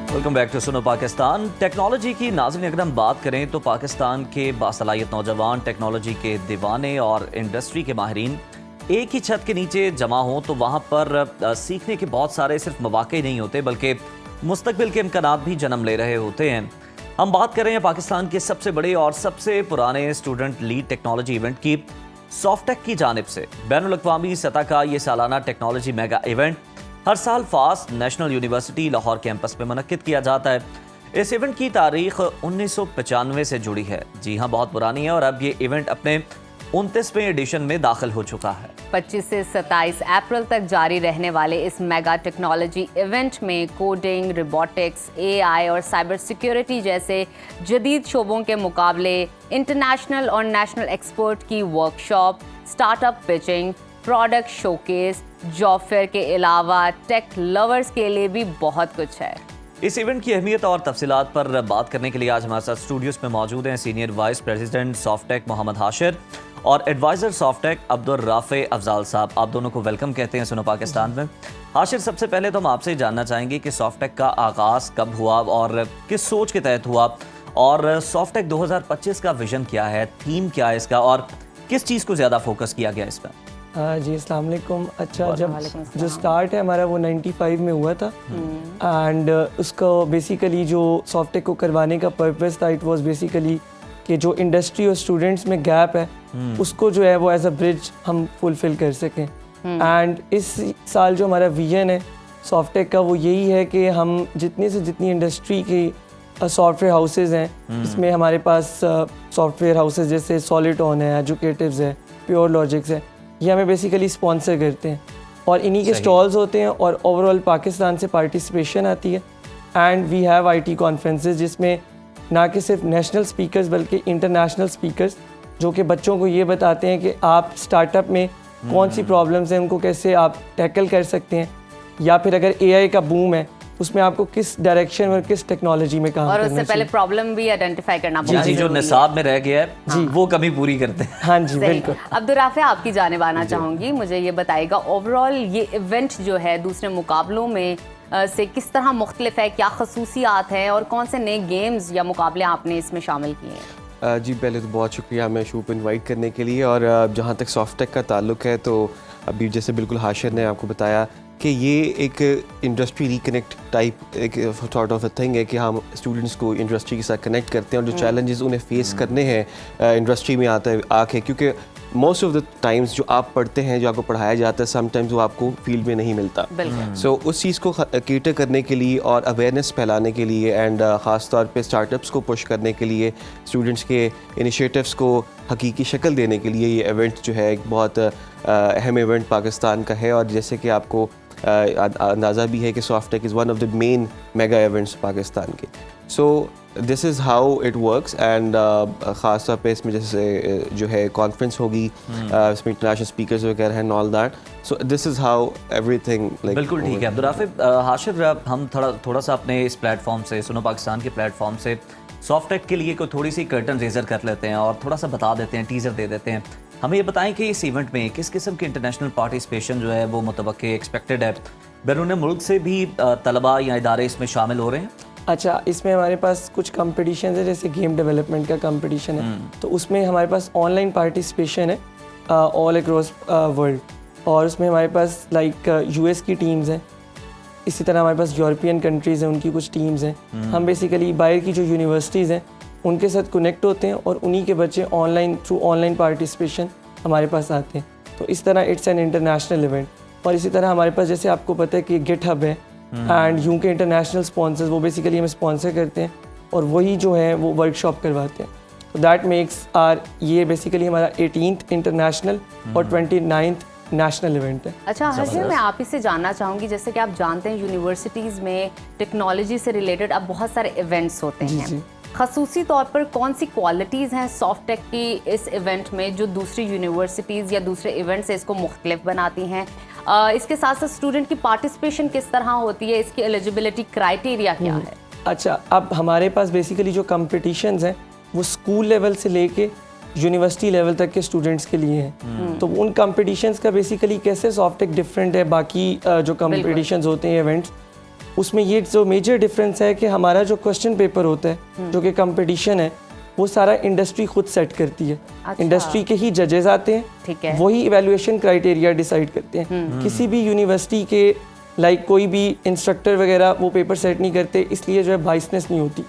वेलकम बैक टू सुनो पाकिस्तान। टेक्नोलॉजी की नाज़रीन अगर हम बात करें तो पाकिस्तान के बासलाहियत नौजवान, टेक्नोलॉजी के दीवाने और इंडस्ट्री के माहिरीन एक ही छत के नीचे जमा हों तो वहाँ पर सीखने के बहुत सारे सिर्फ मौके नहीं होते, बल्कि मुस्तकबिल के इम्कानात भी जन्म ले रहे होते हैं। हम बात कर रहे हैं पाकिस्तान के सबसे बड़े और सबसे पुराने स्टूडेंट लीड टेक्नोलॉजी इवेंट की। सॉफ्टेक की जानिब से बैनुल-अक़वामी सतह का ये सालाना टेक्नोलॉजी मेगा इवेंट हर साल fast national university Lahore campus में मुनक्किद किया जाता है। इस इवेंट की तारीख 1995 से जुड़ी है। जी हाँ, बहुत पुरानी है और अब ये इवेंट अपने 29वें एडिशन में दाखिल हो चुका है। 25 से 27 अप्रैल तक जारी रहने वाले इस मेगा टेक्नोलॉजी इवेंट में कोडिंग, रोबोटिक्स, AI और साइबर सिक्योरिटी जैसे जदीद शोबों के मुकाबले, इंटरनेशनल और नेशनल एक्सपर्ट की workshop, startup pitching, product showcase, job fair के अलावा टेक लवर्स के लिए भी बहुत कुछ है। इस इवेंट की अहमियत और तफसीलात पर बात करने के लिए आज हमारे साथ स्टूडियोज में मौजूद हैं senior vice president Softech Mohammad Hashir और एडवाइज़र सॉफ्टेक अब्दुल राफे अफजाल साहब। आप दोनों को वेलकम कहते हैं सुनो पाकिस्तान में। हाशिर, सबसे पहले तो हम आपसे जानना चाहेंगे कि सॉफ्टेक का आगाज़ कब हुआ और किस सोच के तहत हुआ, और सॉफ्टेक 2025 का विजन क्या है, थीम क्या है इसका, और किस चीज़ को ज़्यादा फोकस किया गया इस पर? जी अस्सलाम वालेकुम। अच्छा, जब जो स्टार्ट है हमारा वो 95 में हुआ था एंड उसको बेसिकली जो सॉफ्टेक को करवाने का पर्पस था, इट वाज बेसिकली कि जो इंडस्ट्री और स्टूडेंट्स में गैप है उसको जो है वो एज अ ब्रिज हम फुलफिल कर सकें। एंड इस साल जो हमारा विजन है सॉफ्टेक का वो यही है कि हम जितनी से जितनी इंडस्ट्री की सॉफ्टवेयर हाउसेज हैं, इसमें हमारे पास सॉफ्टवेयर हाउसेज जैसे सॉलिटॉन है, एजुकेटिव्स है, प्योर लॉजिक्स है, ये हमें बेसिकली स्पॉन्सर करते हैं और इन्हीं के स्टॉल्स होते हैं और ओवरऑल पाकिस्तान से पार्टिसिपेशन आती है। And we have IT conferences जिसमें ना कि सिर्फ नेशनल स्पीकर्स बल्कि इंटरनेशनल स्पीकर्स जो कि बच्चों को ये बताते हैं कि आप स्टार्टअप में कौन सी प्रॉब्लम्स हैं उनको कैसे आप टैकल कर सकते हैं, या फिर अगर AI का बूम है उसमें आपको किस डायरेक्शन और किस टेक्नोलॉजी में काम और करना उससे पहले चाहिए। प्रॉब्लम भी आइडेंटिफाई करना बहुत जी, जो जरूरी है। निसाब में रह गया है जी वो कमी पूरी करते हैं। हाँ जी सही। बिल्कुल। अब्दुल राफे, आपकी जानिब आना चाहूँगी, मुझे ये बताइएगा ओवरऑल ये इवेंट जो है दूसरे मुकाबलों में से किस तरह मुख्तलिफ है, क्या खसूसियात हैं और कौन से नए गेम्स या मुकाबले आपने इसमें शामिल किए हैं? जी पहले तो बहुत शुक्रिया हमें शो पर इनवाइट करने के लिए। और जहाँ तक सॉफ्टेक का ताल्लुक है तो अभी जैसे बिल्कुल हाशिर ने आपको बताया कि ये एक इंडस्ट्री रिकनेक्ट टाइप एक सॉर्ट ऑफ अ थिंग है कि हम स्टूडेंट्स को इंडस्ट्री के साथ कनेक्ट करते हैं और जो चैलेंजेस उन्हें फेस करने हैं इंडस्ट्री में आके, क्योंकि मोस्ट ऑफ द टाइम्स जो आप पढ़ते हैं, जो आपको पढ़ाया जाता है, समटाइम्स वो आपको फील्ड में नहीं मिलता। सो उस चीज़ को केटर करने के लिए और अवेयरनेस फैलाने के लिए एंड ख़ास तौर पे स्टार्टअप्स को पुश करने के लिए, स्टूडेंट्स के इनिशिएटिव्स को हकीकी शक्ल देने के लिए ये इवेंट जो है एक बहुत अहम इवेंट पाकिस्तान का है। और जैसे कि आपको अंदाज़ा भी है कि Softech is one of the main mega events Pakistan के। So this is how it works and ख़ास तौर पे इसमें जैसे जो है कॉन्फ्रेंस होगी, इसमें इंटरनेशनल स्पीकर्स वगैरह हैं, all that. So this is how everything like. बिल्कुल ठीक है अब्दुर्राफिक। हाशिर, हम थोड़ा सा अपने इस प्लेटफॉर्म से, सुनो पाकिस्तान के प्लेटफॉर्म से सॉफ्टेक के लिए कोई थोड़ी सी कर्टन रेजर कर लेते हैं और थोड़ा सा बता देते हैं, टीजर दे देते हैं। हमें ये बताएं कि इस इवेंट में किस किस्म की इंटरनेशनल पार्टिसिपेशन जो है वो मुतवक्के एक्सपेक्टेड है? बैरून मुल्क से भी तलबा या इदारे इसमें शामिल हो रहे हैं? अच्छा, इसमें हमारे पास कुछ कंपटीशन है, जैसे गेम डेवलपमेंट का कंपटीशन है, तो उसमें हमारे पास ऑनलाइन पार्टिसिपेशन है ऑल अक्रॉस वर्ल्ड। और उसमें हमारे पास लाइक यूएस की टीम्स हैं, इसी तरह हमारे पास यूरोपियन कंट्रीज़ हैं, उनकी कुछ टीम्स हैं। हम बेसिकली बाहर की जो यूनिवर्सिटीज़ हैं उनके साथ कनेक्ट होते हैं और उन्हीं के बच्चे थ्रू ऑनलाइन पार्टिसिपेशन हमारे पास आते हैं। तो इस तरह इट्स एन इंटरनेशनल इवेंट। और इसी तरह हमारे पास जैसे आपको पता है कि गिट हब है एंड यूं के इंटरनेशनल स्पॉन्सर्स वो बेसिकली हमें स्पॉन्सर करते हैं और वही जो है वो वर्कशॉप करवाते हैं। तो दैट मेक्स आर ये बेसिकली हमारा 18th इंटरनेशनल और 29th नेशनल इवेंट है। अच्छा हाशिर, मैं आप ही से जानना चाहूँगी, जैसे कि आप जानते हैं यूनिवर्सिटीज़ में टेक्नोलॉजी से रिलेटेड अब बहुत सारे इवेंट्स होते हैं। ख़ासूसी तौर पर कौन सी क्वालिटीज़ हैं सॉफ्टेक की इस इवेंट में जो दूसरी यूनिवर्सिटीज़ या दूसरे इवेंट से इसको मुख्तलिफ बनाती हैं? इसके साथ साथ स्टूडेंट की पार्टिसिपेशन किस तरह होती है, इसकी एलिजिबिलिटी क्राइटेरिया क्या है? अच्छा, अब हमारे पास बेसिकली जो कॉम्पिटिशन्स हैं वो स्कूल लेवल से लेके यूनिवर्सिटी लेवल तक के स्टूडेंट्स के लिए हैं। तो उन कॉम्पिटिशन्स का बेसिकली कैसे सॉफ्टेक डिफरेंट है बाकी जो कॉम्पिटिशन्स होते हैं इवेंट्स, उसमें ये जो मेजर डिफरेंस है कि हमारा जो क्वेश्चन पेपर होता है जो कि कंपटीशन है वो सारा इंडस्ट्री खुद सेट करती है। अच्छा। इंडस्ट्री के ही जजेस आते हैं, ठीक है, वही इवैल्यूएशन क्राइटेरिया डिसाइड करते हैं। किसी भी यूनिवर्सिटी के कोई भी इंस्ट्रक्टर वगैरह वो पेपर सेट नहीं करते, इसलिए जो है बाइसनेस नहीं होती।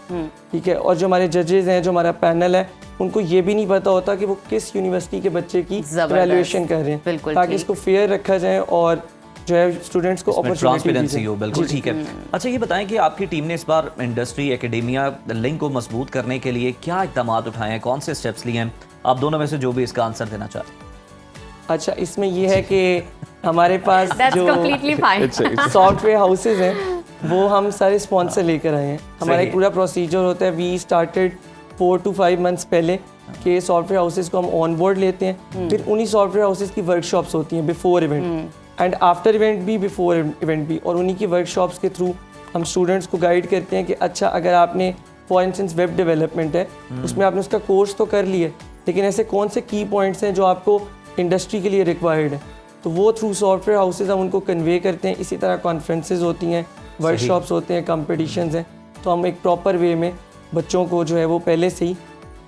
ठीक है। और जो हमारे जजेस हैं, जो हमारा पैनल है, उनको ये भी नहीं पता होता कि वो किस यूनिवर्सिटी के बच्चे की इवैल्यूएशन कर रहे हैं, ताकि इसको फेयर रखा जाए और जो है स्टूडेंट्स को ट्रांसपेरेंसी हो। बिल्कुल ठीक है। अच्छा, ये बताएं कि आपकी टीम ने इस बार इंडस्ट्री एकेडेमिया लिंक को मजबूत करने के लिए क्या इक़दाम उठाए हैं, कौन से स्टेप्स लिए हैं? आप दोनों में से जो भी इसका आंसर देना चाहें। अच्छा, इसमें ये है कि हमारे पास जो सॉफ्टवेयर हाउसेज हैं वो हम सारे स्पॉन्सर लेकर आए हैं। हमारा एक पूरा प्रोसीजर होता है, वी स्टार्टेड 4 to 5 मंथ्स पहले कि सॉफ्टवेयर हाउसेज को हम ऑन बोर्ड लेते हैं, फिर उन्हीं सॉफ्टवेयर हाउसेज की वर्कशॉप्स होती हैं before event and after event भी, बिफोर इवेंट भी, और उन्हीं की वर्कशॉप्स के थ्रू हम स्टूडेंट्स को गाइड करते हैं कि अच्छा, अगर आपने फॉर इंस्टेंस वेब डेवलपमेंट है, उसमें आपने उसका कोर्स तो कर लिया, लेकिन ऐसे कौन से की पॉइंट्स हैं जो आपको इंडस्ट्री के लिए रिक्वायर्ड है, तो वो थ्रू सॉफ्टवेयर हाउसेज हम उनको कन्वे करते हैं। इसी तरह कॉन्फ्रेंसेज होती हैं, वर्कशॉप्स होते हैं, कॉम्पिटिशन्स हैं, तो हम एक प्रॉपर वे में बच्चों को जो है वो पहले से ही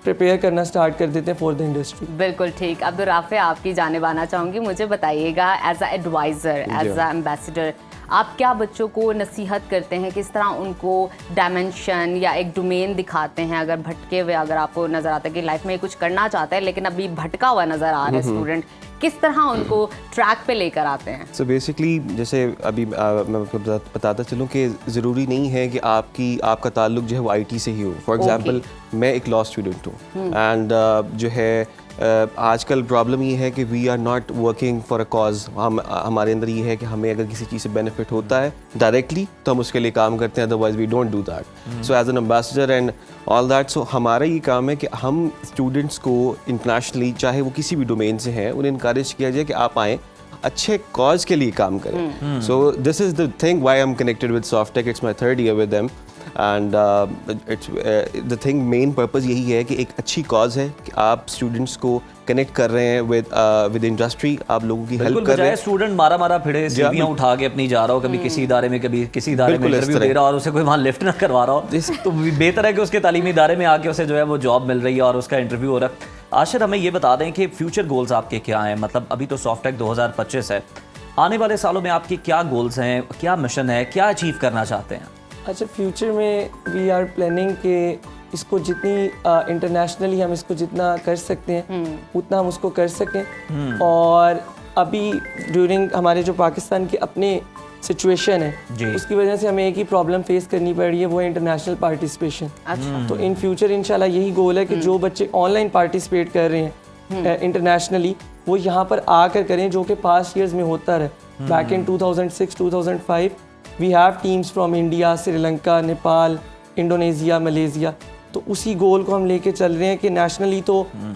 प्रिपेयर करना स्टार्ट कर देते हैं फॉर द इंडस्ट्री। बिल्कुल ठीक। अब्दुर्राफे, आपकी जानिब आना चाहूँगी, मुझे बताइएगा as a adviser, as a ambassador, आप क्या बच्चों को नसीहत करते हैं, किस तरह उनको डायमेंशन या एक डोमेन दिखाते हैं? अगर भटके हुए, अगर आपको नज़र आता है कि लाइफ में कुछ करना चाहता है लेकिन अभी भटका हुआ नज़र आ रहा है स्टूडेंट, किस तरह उनको ट्रैक पे लेकर आते हैं? सो बेसिकली जैसे अभी मैं आपको बताता चलूँ कि ज़रूरी नहीं है कि आपका ताल्लुक जो है वो IT से ही हो। फॉर एग्जांपल मैं एक लॉ स्टूडेंट हूँ एंड जो है आजकल प्रॉब्लम ये है कि we are not working for a cause. हमारे अंदर ये है कि हमें अगर किसी चीज़ से बेनिफिट होता है डायरेक्टली तो हम उसके लिए काम करते हैं, otherwise we don't do that. So as an ambassador and all that, so हमारा ये काम है कि हम स्टूडेंट्स को इंटरनेशनली, चाहे वो किसी भी डोमेन से हैं, उन्हें इनकरेज किया जाए कि आप आएँ, अच्छे कॉज के लिए काम करें। सो this is the thing why I am connected with Softech, it's my 3rd year with them and it's the thing, main purpose यही है कि एक अच्छी कॉज है कि आप स्टूडेंट्स को कनेक्ट कर रहे हैं विद इंडस्ट्री, आप लोगों की हेल्प कर रहे हैं। स्टूडेंट मारा फिरे सीढ़ियां उठा के अपनी जा रहा हो, कभी किसी इदारे में, कभी किसी इदारे में इंटरव्यू दे रहा हो और उसे कोई वहाँ लिफ्ट ना करवा रहा हो, तो बेहतर है कि उसके तालीमी इदारे में आके उसे जो है वो जॉब मिल रही है और उसका इंटरव्यू हो रहा है। आशिर, हमें ये बता दें कि फ्यूचर गोल्स आपके क्या हैं? मतलब अभी तो सॉफ्टेक 2025 है, आने वाले सालों में आपके क्या गोल्स हैं, क्या मिशन है, क्या अचीव करना चाहते हैं? अच्छा, फ्यूचर में वी आर प्लानिंग कि इसको जितनी इंटरनेशनली हम इसको जितना कर सकते हैं उतना हम उसको कर सकें। और अभी ड्यूरिंग हमारे जो पाकिस्तान के अपने सिचुएशन है उसकी वजह से हमें एक ही प्रॉब्लम फेस करनी पड़ रही है, वो है इंटरनेशनल पार्टिसिपेशन। अच्छा। तो इन फ्यूचर इंशाल्लाह यही गोल है कि जो बच्चे ऑनलाइन पार्टिसिपेट कर रहे हैं इंटरनेशनली, वो यहाँ पर आकर करें, जो कि पास्ट ईयर्स में होता रहा। Back in 2006 2005 we have teams from India, Sri Lanka, Nepal, Indonesia, Malaysia. तो उसी गोल को हम लेके चल रहे हैं कि नेशनली तो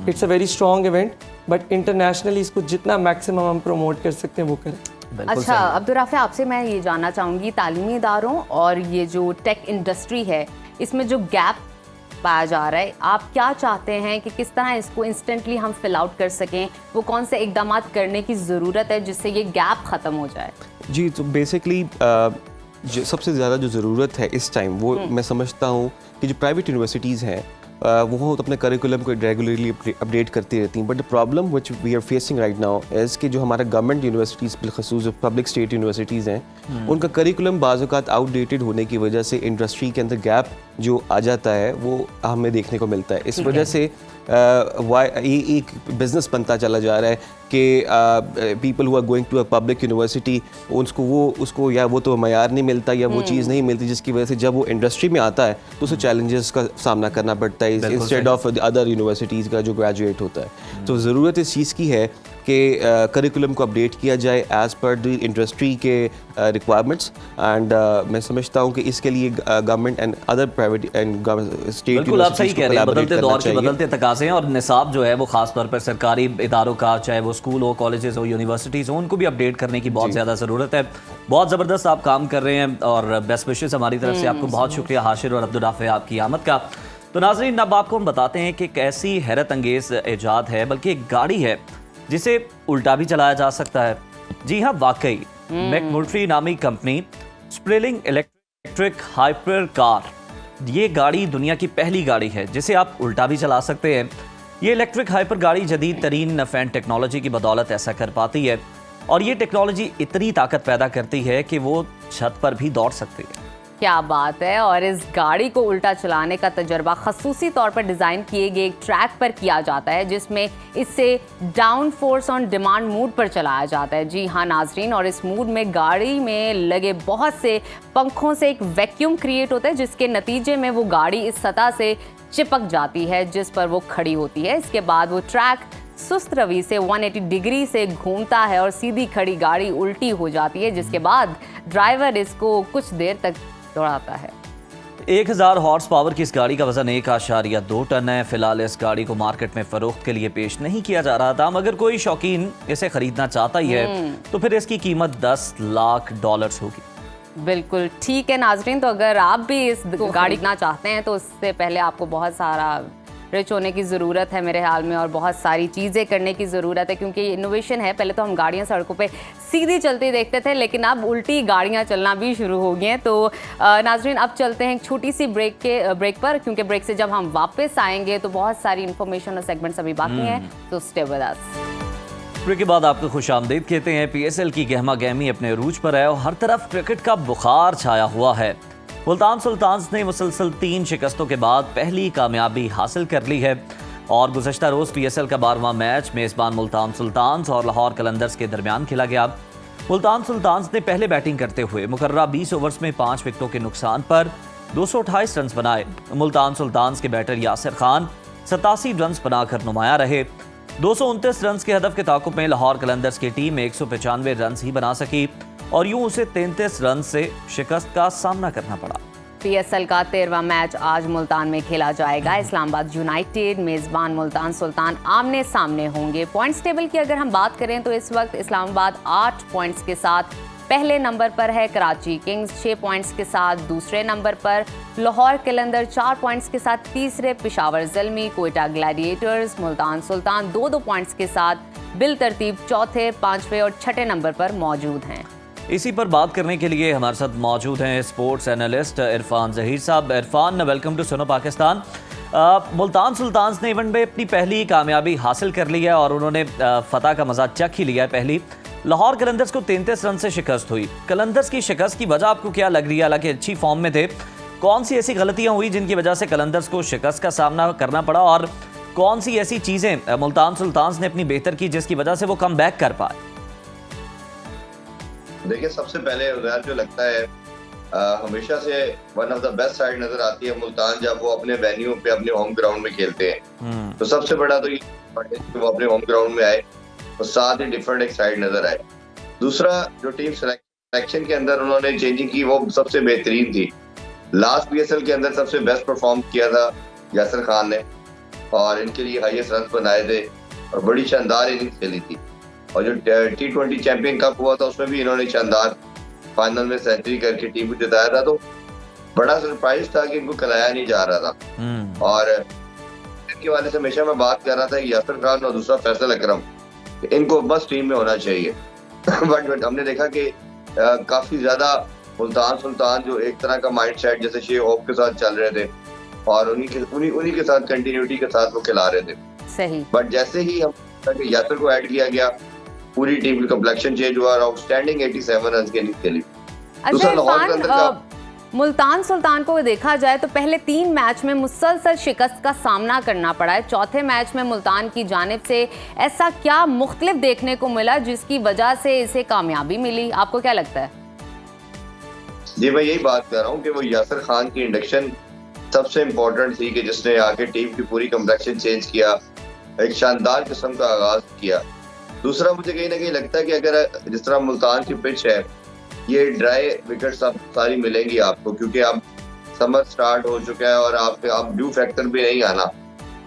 it's a very strong event, but internationally इसको जितना मैक्सिमम हम प्रमोट कर सकते हैं वो करें। अच्छा अब्दुर्राफ़े, आपसे मैं ये जानना चाहूँगी, तालीमी इदारों और ये जो टेक इंडस्ट्री है इसमें जो गैप पाया जा रहा है, आप क्या चाहते हैं कि किस तरह इसको इंस्टेंटली हम फिल आउट कर सकें? वो कौन से इकदाम करने की ज़रूरत है जिससे ये गैप ख़त्म हो जाए? जी, तो बेसिकली जो सबसे ज़्यादा जो ज़रूरत है इस टाइम, वो मैं समझता हूँ कि जो प्राइवेट यूनिवर्सिटीज़ हैं वो अपने करिकुलम को रेगुलरली अपडेट करती रहती हैं। But the problem which we are facing right now is कि जो हमारा गवर्नमेंट यूनिवर्सिटीज़ बिलखसूस पब्लिक स्टेट यूनिवर्सिटीज़ हैं, उनका करिकुलम बाज़ औक़ात आउटडेटेड होने की वजह से इंडस्ट्री के अंदर गैप जो आ जाता है वो हमें देखने को मिलता है। इस वजह से एक बिज़नेस बनता चला जा रहा है कि people who are going to a public university, उसको या वो तो मयार नहीं मिलता या वो चीज़ नहीं मिलती, जिसकी वजह से जब वो इंडस्ट्री में आता है तो उसे चैलेंजेस का सामना करना पड़ता है इंस्टेड ऑफ अदर यूनिवर्सिटीज़ का जो ग्रेजुएट होता है। तो ज़रूरत इस चीज़ की है कि करिकुलम को अपडेट किया जाए एज़ पर द इंडस्ट्री के रिक्वायरमेंट्स। एंड मैं समझता हूँ कि इसके लिए government and other private and state, बिल्कुल आप सही कह रहे हैं, बदलते दौर के बदलते तकाज़े हैं और निसाब जो है वो खास तौर पर सरकारी इदारों का, चाहे वो स्कूल हो, कॉलेजेस हो, यूनिवर्सिटीज़ हो, उनको भी अपडेट करने की बहुत ज़्यादा ज़रूरत है। बहुत ज़बरदस्त आप काम कर रहे हैं और बेस्ट विशेस हमारी तरफ से आपको। बहुत शुक्रिया हाशिर और अब्दुर्राफ़े आपकी आमद का। तो नाज़रीन, अब आपको हम बताते हैं कि कैसी हैरत अंगेज़ ईजाद है, बल्कि एक गाड़ी है जिसे उल्टा भी चलाया जा सकता है। जी हाँ, वाकई मैकमोल्ट्री नामी कंपनी स्प्रिलिंग इलेक्ट्रिक हाइपर कार, ये गाड़ी दुनिया की पहली गाड़ी है जिसे आप उल्टा भी चला सकते हैं। ये इलेक्ट्रिक हाइपर गाड़ी जदीद तरीन फैन टेक्नोलॉजी की बदौलत ऐसा कर पाती है और ये टेक्नोलॉजी इतनी ताकत पैदा करती है कि वो छत पर भी दौड़ सकती है। क्या बात है। और इस गाड़ी को उल्टा चलाने का तजर्बा खसूसी तौर पर डिज़ाइन किए गए एक ट्रैक पर किया जाता है जिसमें इससे down force on demand mood पर चलाया जाता है। जी हाँ नाजरीन, और इस मूड में गाड़ी में लगे बहुत से पंखों से एक वैक्यूम क्रिएट होता है जिसके नतीजे में वो गाड़ी इस सतह से चिपक जाती है जिस पर वो खड़ी होती है। इसके बाद वो ट्रैक सुस्त रवि से 180 डिग्री से घूमता है और सीधी खड़ी गाड़ी उल्टी हो जाती है, जिसके बाद ड्राइवर इसको कुछ देर तक दौड़ाता है। 1000 हॉर्स पावर की इस गाड़ी का वजन 1.2 टन है। फिलहाल इस गाड़ी को मार्केट में फरोख्त के लिए पेश नहीं किया जा रहा था, मगर कोई शौकीन इसे खरीदना चाहता ही है तो फिर इसकी कीमत $10 लाख होगी। बिल्कुल ठीक है नाजरीन, तो अगर आप भी इस गाड़ी ना चाहते हैं तो उससे पहले आपको बहुत सारा रिच होने की ज़रूरत है मेरे ख्याल में, और बहुत सारी चीज़ें करने की ज़रूरत है क्योंकि इनोवेशन है। पहले तो हम गाड़ियाँ सड़कों पे सीधी चलती देखते थे, लेकिन अब उल्टी गाड़ियाँ चलना भी शुरू हो गई हैं। तो नाजरीन, अब चलते हैं एक छोटी सी ब्रेक पर, क्योंकि ब्रेक से जब हम वापस आएंगे तो बहुत सारी इन्फॉर्मेशन और सेगमेंट्स अभी बाकी हैं, तो स्टे विद अस। ब्रेक के बाद आपको खुशामदीद कहते हैं। PSL की गहमा गहमी अपने अरूज पर है और हर तरफ क्रिकेट का बुखार छाया हुआ है। मुल्तान सुल्तान्स ने मुसलसल 3 शिकस्तों के बाद पहली कामयाबी हासिल कर ली है और गुज़श्ता रोज़ PSL का 12वां मैच मेज़बान मुल्तान सुल्तान्स और लाहौर कलंदर्स के दरमियान खेला गया। मुल्तान सुल्तान्स ने पहले बैटिंग करते हुए मुकर्ररा 20 ओवर्स में 5 विकेटों के नुकसान पर 228 रन बनाए। मुल्तान सुल्तान्स के बैटर यासिर खान 87 रन बनाकर नुमाया रहे। 229 रन के हदफ के ताक़ुब में लाहौर कलंदर्स की टीम 195 रन ही बना सकी और यूं उसे 33 रन से शिकस्त का सामना करना पड़ा। PSL का 13वां मैच आज मुल्तान में खेला जाएगा। इस्लामाबाद यूनाइटेड मेजबान मुल्तान सुल्तान आमने सामने होंगे। पॉइंट्स टेबल की अगर हम बात करें तो इस वक्त इस्लामाबाद 8 पॉइंट्स के साथ पहले नंबर पर है, कराची किंग्स 6 पॉइंट्स के साथ दूसरे नंबर पर, लाहौर कलंदर 4 पॉइंट्स के साथ तीसरे, पेशावर ज़ल्मी, कोयटा ग्लैडिएटर्स, मुल्तान सुल्तान 2-2 पॉइंट्स के साथ बिल तरतीब चौथे, 5वें और 6ठे नंबर पर मौजूद हैं। इसी पर बात करने के लिए हमारे साथ मौजूद हैं स्पोर्ट्स एनालिस्ट इरफान ज़हीर साहब। इरफान, वेलकम टू सुनो पाकिस्तान। मुल्तान सुल्तान ने इवेंट में अपनी पहली कामयाबी हासिल कर ली है और उन्होंने फतह का मजा चख ही लिया है। पहली लाहौर कलंदर्स को 33 रन से शिकस्त हुई। कलंदर्स की शिकस्त की वजह आपको क्या लग रही है? हालांकि अच्छी फॉर्म में थे, कौन सी ऐसी गलतियां हुई जिनकी वजह से कलंदर्स को शिकस्त का सामना करना पड़ा, और कौन सी ऐसी चीज़ें मुल्तान सुल्तान ने अपनी बेहतर की जिसकी वजह से वो कम बैक कर पाए? देखिए, सबसे पहले उधर जो लगता है हमेशा से one of the best side नजर आती है मुल्तान जब वो अपने वेन्यू पे अपने होम ग्राउंड में खेलते हैं। तो सबसे बड़ा तो ये वो अपने होम ग्राउंड में आए और साथ ही डिफरेंट एक साइड नजर आए। दूसरा, जो टीम सिलेक्शन के अंदर उन्होंने चेंजिंग की वो सबसे बेहतरीन थी। लास्ट PSL के अंदर सबसे बेस्ट परफॉर्म किया था यासिर खान ने और इनके लिए हाईएस्ट रन बनाए थे और बड़ी शानदार इनिंग्स खेली थी। और जो T20 चैंपियन कप हुआ था उसमें भी इन्होंने शानदार फाइनल में सेंचुरी करके टीम को जिताया था। तो बड़ा सरप्राइज था कि इनको खिलाया नहीं जा रहा था। और इनके वाले से हमेशा मैं बात कर रहा था कि यासिर खान और दूसरा फैसल अकरम, इनको बस टीम में होना चाहिए। बट हमने देखा कि काफी ज्यादा मुल्तान सुल्तान जो एक तरह का माइंड सेट जैसे शेख होप के साथ चल रहे थे और उन्हीं के साथ कंटिन्यूटी के साथ वो खिला रहे थे। सही। बट जैसे ही हम यासिर को ऐड किया गया, पूरी टीम का कम्प्लेक्शन चेंज हुआ और आउटस्टैंडिंग 87 रन के इनिंग्स खेली। अच्छा इरफान, मुल्तान सुल्तान को देखा जाए तो पहले 3 मैच में मुसलसल शिकस्त का सामना करना पड़ा है। चौथे मैच में मुल्तान की जानिब से ऐसा क्या मुख्तलिफ देखने को मिला जिसकी वजह से इसे कामयाबी मिली? आपको क्या लगता है? जी, मैं यही बात कर रहा हूँ कि वो यासिर खान की इंडक्शन सबसे इम्पोर्टेंट थी कि जिसने आके टीम की पूरी कम्प्लेक्शन चेंज किया, एक शानदार किस्म का आगाज किया। दूसरा, मुझे कहीं ना कहीं लगता है कि अगर जिस तरह मुल्तान की पिच है, ये ड्राई विकेट सब सारी मिलेंगी आपको, क्योंकि अब समर स्टार्ट हो चुका है और आप ड्यू फैक्टर भी नहीं आना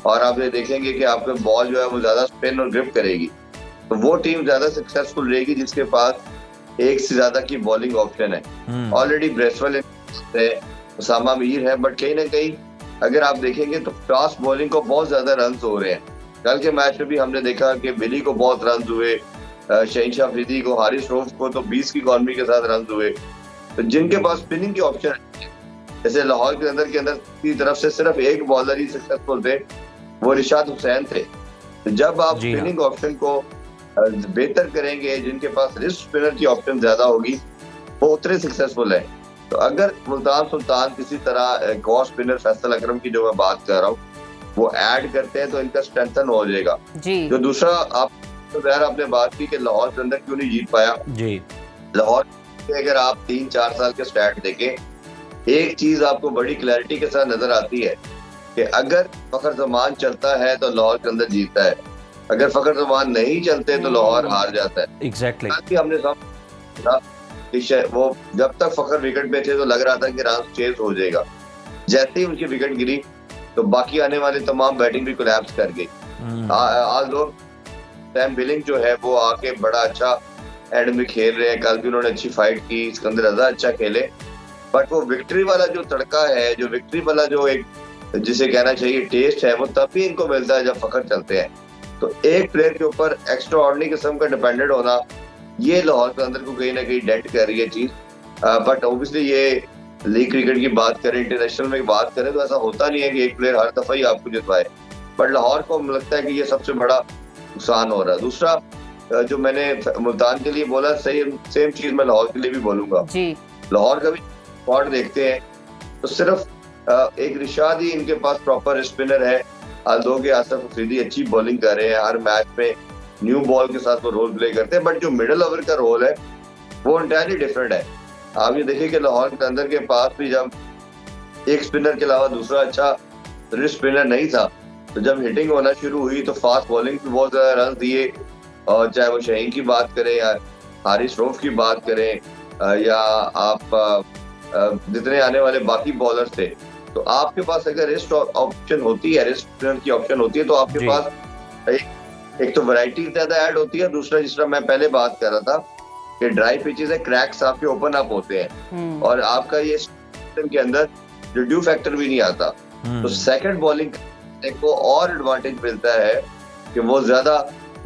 और आप ये देखेंगे कि आपका बॉल जो है वो ज्यादा स्पिन और ग्रिप करेगी। तो वो टीम ज्यादा सक्सेसफुल रहेगी जिसके पास एक से ज्यादा की बॉलिंग ऑप्शन है। ऑलरेडी ब्रेसवेल है, उसामा मीर है, बट कहीं ना कहीं अगर आप देखेंगे तो फास्ट बॉलिंग को बहुत ज्यादा रन हो रहे हैं। कल के मैच में भी हमने देखा कि बिली को बहुत रन हुए, शहीनशाह अफरीदी को, हारिस रऊफ को तो 20 की इकॉनमी के साथ रन हुए। तो जिनके पास स्पिनिंग की ऑप्शन है, जैसे लाहौर के अंदर की तरफ से सिर्फ एक बॉलर ही सक्सेसफुल थे, वो रिशाद हुसैन थे। तो जब आप स्पिनिंग ऑप्शन को बेहतर करेंगे, जिनके पास रिस्ट स्पिनर की ऑप्शन ज्यादा होगी, वो उतने सक्सेसफुल है। तो अगर मुल्तान सुल्तान किसी तरह एक और स्पिनर फैसल अकरम की जो मैं बात कर रहा हूँ वो ऐड करते हैं तो इनका स्ट्रेंथन हो जाएगा। जो दूसरा, आप तो यार आपने बात की कि लाहौर के अंदर क्यों नहीं जीत पाया जी। लाहौर के अगर आप 3-4 साल के स्टैट देखें, एक चीज आपको बड़ी क्लैरिटी के साथ नजर आती है कि अगर फखर जमान चलता है तो लाहौर के अंदर जीतता है, अगर फखर जमान नहीं चलते तो लाहौर हार जाता है। एग्जैक्टली। हमने सब वो जब तक फखर विकेट पे थे तो लग रहा था कि रन चेज हो जाएगा। जैसे ही उनकी विकेट गिरी तो बाकी आने वाले तमाम बैटिंग भी कोलैप्स कर गई। आज लोग सैम बिलिंग जो है वो आके बड़ा अच्छा एंड में खेल रहे हैं। कल भी उन्होंने अच्छी फाइट की, सिकंदर रजा अच्छा खेले, बट वो विक्ट्री वाला जो तड़का है, जो विक्ट्री वाला जो एक जिसे कहना चाहिए टेस्ट है, वो तभी इनको मिलता है जब फखर चलते हैं। तो एक प्लेयर के ऊपर एक्स्ट्रा ऑर्डिनरी किस्म का डिपेंडेंट होना, ये लाहौर के अंदर को कहीं ना कहीं डेंट कर रही है चीज। बट ऑब्वियसली ये लीग क्रिकेट की बात करें, इंटरनेशनल में बात करें तो ऐसा होता नहीं है कि एक प्लेयर हर दफा ही आपको जितवाए। बट लाहौर को लगता है कि ये सबसे बड़ा नुकसान हो रहा है। दूसरा, जो मैंने मुल्तान के लिए बोला, सेम चीज मैं लाहौर के लिए भी बोलूंगा। लाहौर का भी स्क्वाड देखते हैं तो सिर्फ एक रिशाद ही इनके पास प्रॉपर स्पिनर है। दो के आसफ अफरीदी अच्छी बॉलिंग कर रहे हैं, हर मैच में न्यू बॉल के साथ वो रोल प्ले करते हैं, बट जो मिडिल ओवर का रोल है वो इंटायरली डिफरेंट है। आप ये देखिए कि लाहौर के अंदर के पास भी जब एक स्पिनर के अलावा दूसरा अच्छा रिस्ट स्पिनर नहीं था, तो जब हिटिंग होना शुरू हुई तो फास्ट बॉलिंग पे बहुत ज्यादा रन दिए। और चाहे वो शाहीन की बात करें या हारिस रऊफ की बात करें या आप जितने आने वाले बाकी बॉलर थे, तो आपके पास अगर रिस्ट ऑप्शन होती है, रिस्ट स्पिनर की ऑप्शन होती है, तो आपके पास एक तो वैरायटी ज्यादा ऐड होती है, दूसरा जिस तरह मैं पहले बात कर रहा था कि ड्राई पिचेस है, क्रैक्स आपके ओपन अप होते हैं और आपका ये सिस्टम के अंदर जो ड्यू फैक्टर भी नहीं आता, तो सेकंड बॉलिंग को और एडवांटेज मिलता है कि वो ज्यादा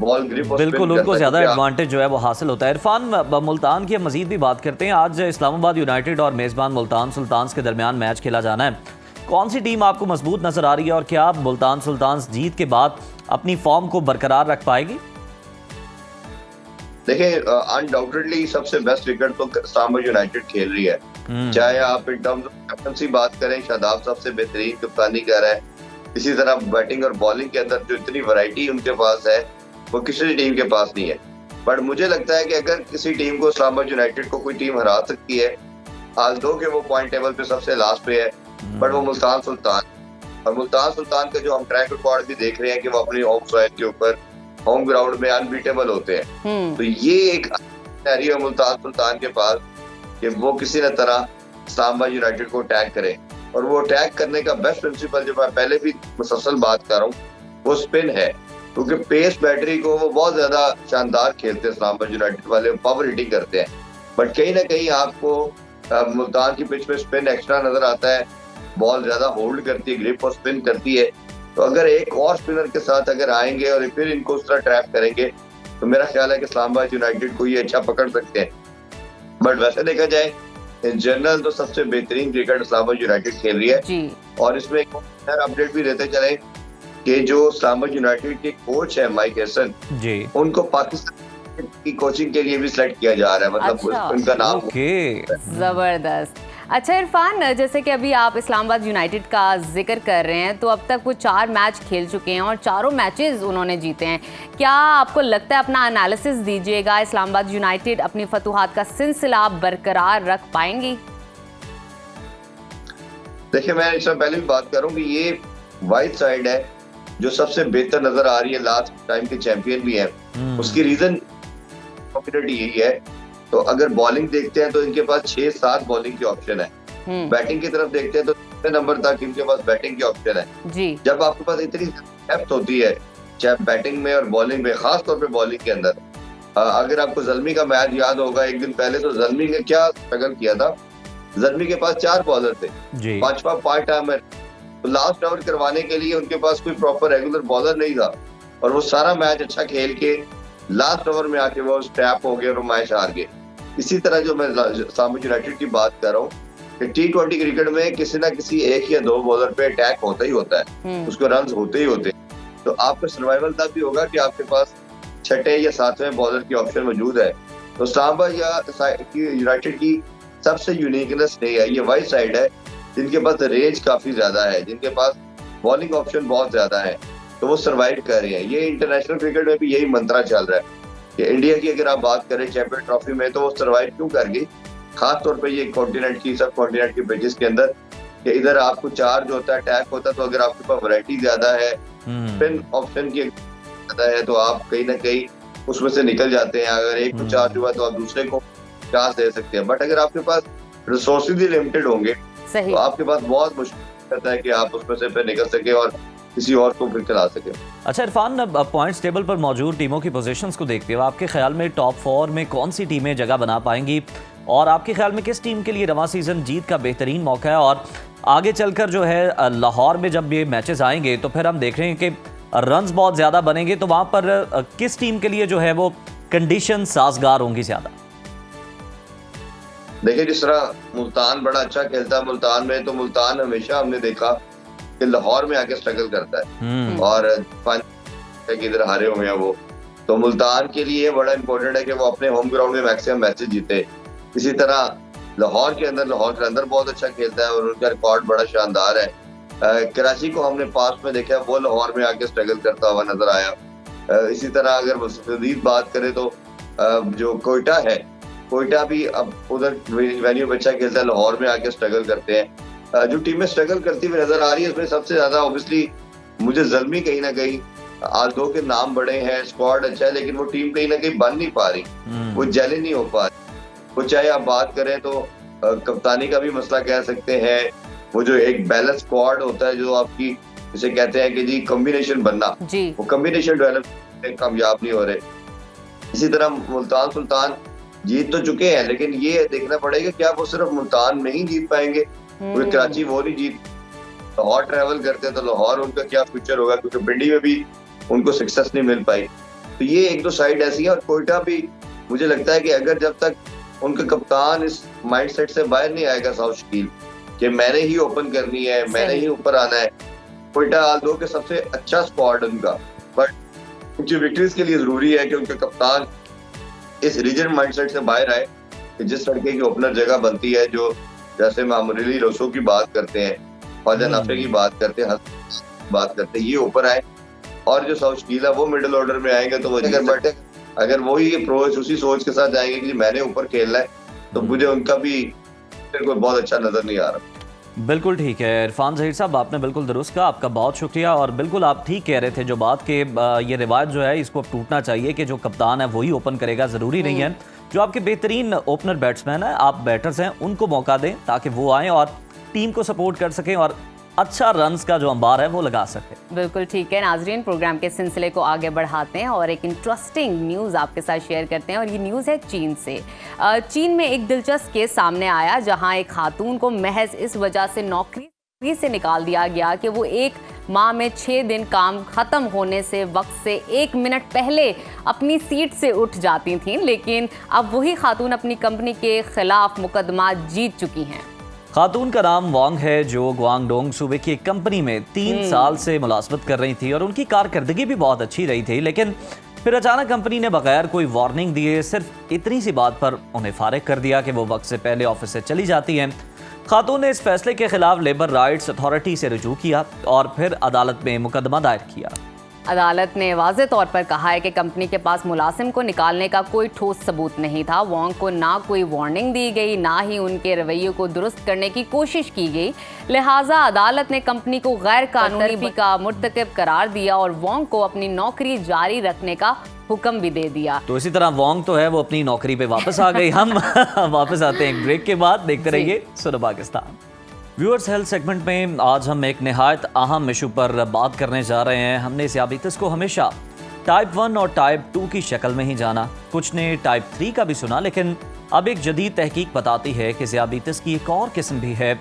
बॉल ग्रिप, बिल्कुल उनको ज्यादा एडवांटेज जो है वो हासिल होता है। इरफान, मुल्तान की हम मजीद भी बात करते हैं। आज इस्लामाबाद यूनाइटेड और मेजबान मुल्तान सुल्तान्स के दरमियान मैच खेला जाना है। कौन सी टीम आपको मजबूत नजर आ रही है और क्या मुल्तान सुल्तान्स जीत के बाद अपनी फॉर्म को बरकरार रख पाएगी? देखिए, अनडाउटेडली सबसे बेस्ट क्रिकेट तो इस्लामाबाद यूनाइटेड खेल रही है। चाहे आप इन टर्म्स ऑफ कैप्टनसी बात करें, शादाब सबसे बेहतरीन कप्तानी कर रहा है, इसी तरह बैटिंग और बॉलिंग के अंदर जो इतनी वैरायटी उनके पास है वो किसी टीम के पास नहीं है। बट मुझे लगता है कि अगर किसी टीम को इस्लामाबाद यूनाइटेड को कोई टीम हरा सकती है, आज दो के वो पॉइंट टेबल पे सबसे लास्ट पे है, बट वो मुल्तान सुल्तान, और मुल्तान सुल्तान का जो हम ट्रैक रिकॉर्ड भी देख रहे हैं कि वो अपनी होम सॉइल के ऊपर होम ग्राउंड में अनबीटेबल होते हैं। तो ये एक सिनेरियो है मुल्तान सुल्तान के पास कि वो किसी न तरह इस्लामाबाद यूनाइटेड को अटैक करे, और वो अटैक करने का बेस्ट प्रिंसिपल जो मैं पहले भी मुसलसल बात कर रहा हूँ वो स्पिन है, क्योंकि पेस बैटरी को वो बहुत ज्यादा शानदार खेलते हैं इस्लामाबाद यूनाइटेड वाले, पावर हिटिंग करते हैं, बट कहीं ना कहीं आपको मुल्तान की पिच में स्पिन एक्स्ट्रा नजर आता है, बॉल ज्यादा होल्ड करती है, ग्रिप और स्पिन करती है। तो अगर एक और स्पिनर के साथ अगर आएंगे और फिर इनको उस तरह ट्रैप करेंगे तो मेरा ख्याल है कि इस्लामाबाद यूनाइटेड को ये अच्छा पकड़ सकते हैं। बट वैसे देखा जाए इन जनरल तो सबसे बेहतरीन क्रिकेट इस्लामाबाद यूनाइटेड खेल रही है। और इसमें एक अपडेट भी देते चले कि जो इस्लामाबाद यूनाइटेड के कोच है माइक हैसन जी, उनको पाकिस्तान की कोचिंग के लिए भी सिलेक्ट किया जा रहा है, मतलब उनका नाम जबरदस्त। अच्छा इरफान, जैसे कि अभी आप इस्लामाबाद यूनाइटेड का जिक्र कर रहे हैं, तो अब तक वो 4 मैच खेल चुके हैं और चारों मैचेस उन्होंने जीते हैं। क्या आपको लगता है, अपना एनालिसिस दीजिएगा, इस्लामाबाद यूनाइटेड अपनी फतूहात का सिलसिला बरकरार रख पाएंगी? देखिए, मैं इससे पहले भी बात करूं कि ये वाइट साइड है जो सबसे बेहतर नजर आ रही है, लास्ट टाइम के चैंपियन भी है। उसकी रीजन यही है। तो अगर बॉलिंग देखते हैं तो इनके पास 6-7 बॉलिंग की ऑप्शन है, बैटिंग की तरफ देखते हैं तो 6 नंबर तक इनके पास बैटिंग की ऑप्शन है जी। जब आपके पास इतनी डेप्थ होती है चाहे बैटिंग में और बॉलिंग में, खास तौर पे बॉलिंग के अंदर, अगर आपको ज़ल्मी का मैच याद होगा एक दिन पहले, तो ज़ल्मी ने क्या स्ट्रगल किया था। ज़ल्मी के पास 4 बॉलर थे, 5वां पार्ट टाइमर, तो लास्ट ओवर करवाने के लिए उनके पास कोई प्रॉपर रेगुलर बॉलर नहीं था, और वो सारा मैच अच्छा खेल के लास्ट ओवर में आके वो स्टैप हो गए और मैच हार गए। इसी तरह जो मैं इस्लामाबाद यूनाइटेड की बात कर रहा हूँ कि T20 क्रिकेट में किसी ना किसी 1 या 2 बॉलर पे अटैक होता ही होता है, उसको रन होते ही होते हैं। तो आपका सर्वाइवल तब भी होगा कि आपके पास 6ठे या 7वें बॉलर की ऑप्शन मौजूद है। तो इस्लामाबाद यूनाइटेड की सबसे यूनिकनेस नहीं है, ये वाइट साइड है जिनके पास रेंज काफी ज्यादा है, जिनके पास बॉलिंग ऑप्शन बहुत ज्यादा है, तो वो सर्वाइव कर रहे हैं। ये इंटरनेशनल क्रिकेट में भी यही मंत्रा चल रहा है कि इंडिया की अगर आप बात करें चैंपियन ट्रॉफी में, तो वो सर्वाइव क्यों कर गई, खास तौर पे ये कॉन्टिनेंट की, सब कॉन्टिनेंट की पिचेस के अंदर, कि इधर आपको चार्ज होता है, अटैक होता है, तो अगर आपके पास वैरायटी ज्यादा है, स्पिन ऑप्शन की ज्यादा है, तो आप कहीं ना कहीं उसमें से निकल जाते हैं। अगर एक को चार्ज हुआ तो आप दूसरे को चांस दे सकते हैं, बट अगर आपके पास रिसोर्सेज ही लिमिटेड होंगे तो आपके पास बहुत मुश्किल रहता है कि आप उसमें से फिर निकल सके और किसी और को फिर खिला सके। अच्छा इरफान, पॉइंट्स टेबल पर मौजूद टीमों की पोजीशंस को देखते हुए आपके ख्याल में टॉप 4 में कौन सी टीमें जगह बना पाएंगी, और आपके ख्याल में किस टीम के लिए रवां सीजन जीत का बेहतरीन मौका है, और आगे चलकर जो है लाहौर में जब ये मैचेस आएंगे तो फिर हम देख रहे हैं कि रन्स बहुत ज़्यादा बनेंगे, तो वहाँ पर किस टीम के लिए जो है वो कंडीशन साजगार होंगी ज़्यादा? देखिए, जिस तरह मुल्तान बड़ा अच्छा खेलता है, मुल्तान में तो मुल्तान हमेशा हमने देखा कि लाहौर में आके स्ट्रगल करता है, और इधर हारे हुए हैं वो, तो मुल्तान के लिए बड़ा इंपॉर्टेंट है कि वो अपने होम ग्राउंड में मैक्सिमम मैचेस जीते। इसी तरह लाहौर के अंदर बहुत अच्छा खेलता है और उनका रिकॉर्ड बड़ा शानदार है। कराची को हमने पास में देखा, वो लाहौर में आके स्ट्रगल करता हुआ नजर आया। इसी तरह अगर मजीद बात करें तो जो कोयटा है, कोयटा भी अब उधर वेन्यू में अच्छा खेलता है, लाहौर में आके स्ट्रगल करते हैं। जो टीमें स्ट्रगल करती हुई नजर आ रही है उसमें सबसे ज्यादा ऑब्वियसली मुझे ज़ल्मी कहीं ना कहीं, आज दो के नाम बड़े हैं, स्क्वाड अच्छा है, लेकिन वो टीम कहीं ना कहीं बन नहीं पा रही, वो जेल नहीं हो पा रही। वो चाहे आप बात करें तो कप्तानी का भी मसला कह सकते हैं, वो जो एक बैलेंस स्क्वाड होता है जो आपकी जिसे कहते हैं कि जी कॉम्बिनेशन बनना, जी वो कॉम्बिनेशन डेवलप कामयाब नहीं हो रहे। इसी तरह मुल्तान सुल्तान जीत तो चुके हैं, लेकिन ये देखना पड़ेगा क्या वो सिर्फ मुल्तान में ही जीत पाएंगे, वो कराची वो नहीं जीत, लाहौर ट्रैवल करते हैं तो लाहौर उनका क्या फ्यूचर होगा, क्योंकि पिंडी में भी उनको सक्सेस नहीं मिल पाई। तो ये एक दो साइड ऐसी है। और कोयटा भी मुझे लगता है कि अगर जब तक उनका कप्तान इस माइंडसेट से बाहर नहीं आएगा साउथ शकील कि मैंने ही ओपन करनी है, मैंने ही ऊपर आना है, कोयटा आल्दो के सबसे अच्छा स्क्वाड उनका, बट उनकी विक्ट्रीज के लिए जरूरी है कि उनका कप्तान इस रीजन माइंडसेट से बाहर आए कि जिस लड़के की ओपनर जगह बनती है, जो जैसे मामूली रोसो की बात करते हैं, ख्वाजा नाफे की बात करते हैं, बात करते हैं, ये ऊपर आए और जो साउथ शकील है वो मिडिल ऑर्डर में आएंगे। तो वो अगर वही अप्रोच उसी सोच के साथ जाएंगे कि मैंने ऊपर खेलना है, तो मुझे उनका भी कोई बहुत अच्छा नजर नहीं आ रहा। बिल्कुल ठीक है इरफान ज़हीर साहब, आपने बिल्कुल दुरुस्त कहा, आपका बहुत शुक्रिया। और बिल्कुल आप ठीक कह रहे थे जो बात कि ये रिवायत जो है इसको अब टूटना चाहिए कि जो कप्तान है वही ओपन करेगा, ज़रूरी नहीं है जो आपके बेहतरीन ओपनर बैट्समैन है, आप बैटर्स हैं, उनको मौका दें ताकि वो आएँ और टीम को सपोर्ट कर सकें और अच्छा रन्स का जो अंबार है वो लगा सके। बिल्कुल ठीक है नाजरीन, प्रोग्राम के सिलसिले को आगे बढ़ाते हैं और एक इंटरेस्टिंग न्यूज़ आपके साथ शेयर करते हैं और ये न्यूज़ है चीन से। चीन में एक दिलचस्प केस सामने आया जहां एक खातून को महज इस वजह से नौकरी से निकाल दिया गया कि वो एक माह में 6 दिन काम ख़त्म होने से वक्त से 1 मिनट पहले अपनी सीट से उठ जाती थीं, लेकिन अब वही खातून अपनी कंपनी के खिलाफ मुकदमा जीत चुकी हैं। खातून का नाम वांग है जो ग्वांगडोंग सूबे की एक कंपनी में 3 साल से मुलाजमत कर रही थी और उनकी कारकर्दगी भी बहुत अच्छी रही थी, लेकिन फिर अचानक कंपनी ने बगैर कोई वार्निंग दिए सिर्फ इतनी सी बात पर उन्हें फारिग कर दिया कि वो वक्त से पहले ऑफिस से चली जाती हैं। खातून ने इस फैसले के खिलाफ लेबर राइट्स अथॉरिटी से रुजू किया और फिर अदालत में मुकदमा दायर किया। अदालत ने वाज़े तौर पर कहा है कि कंपनी के पास मुलाजिम को निकालने का कोई ठोस सबूत नहीं था। वोंग को ना कोई वार्निंग दी गई, ना ही उनके रवैये को दुरुस्त करने की कोशिश की गई, लिहाजा अदालत ने कंपनी को गैर कानूनी का मुर्तकब करार दिया और वोंग को अपनी नौकरी जारी रखने का हुक्म भी दे दिया। तो इसी तरह वोंग तो है वो अपनी नौकरी पे वापस आ गई। हम वापस आते हैं एक ब्रेक के बाद, देखते रहिए सुनो पाकिस्तान। व्यूअर्स, हेल्थ सेगमेंट में आज हम एक निहायत अहम इशू पर बात करने जा रहे हैं। हमने ज़ियाबीतिस को हमेशा टाइप 1 और टाइप 2 की शक्ल में ही जाना, कुछ ने टाइप 3 का भी सुना, लेकिन अब एक जदीद तहकीक बताती है कि ज़ियाबीतिस की एक और किस्म भी है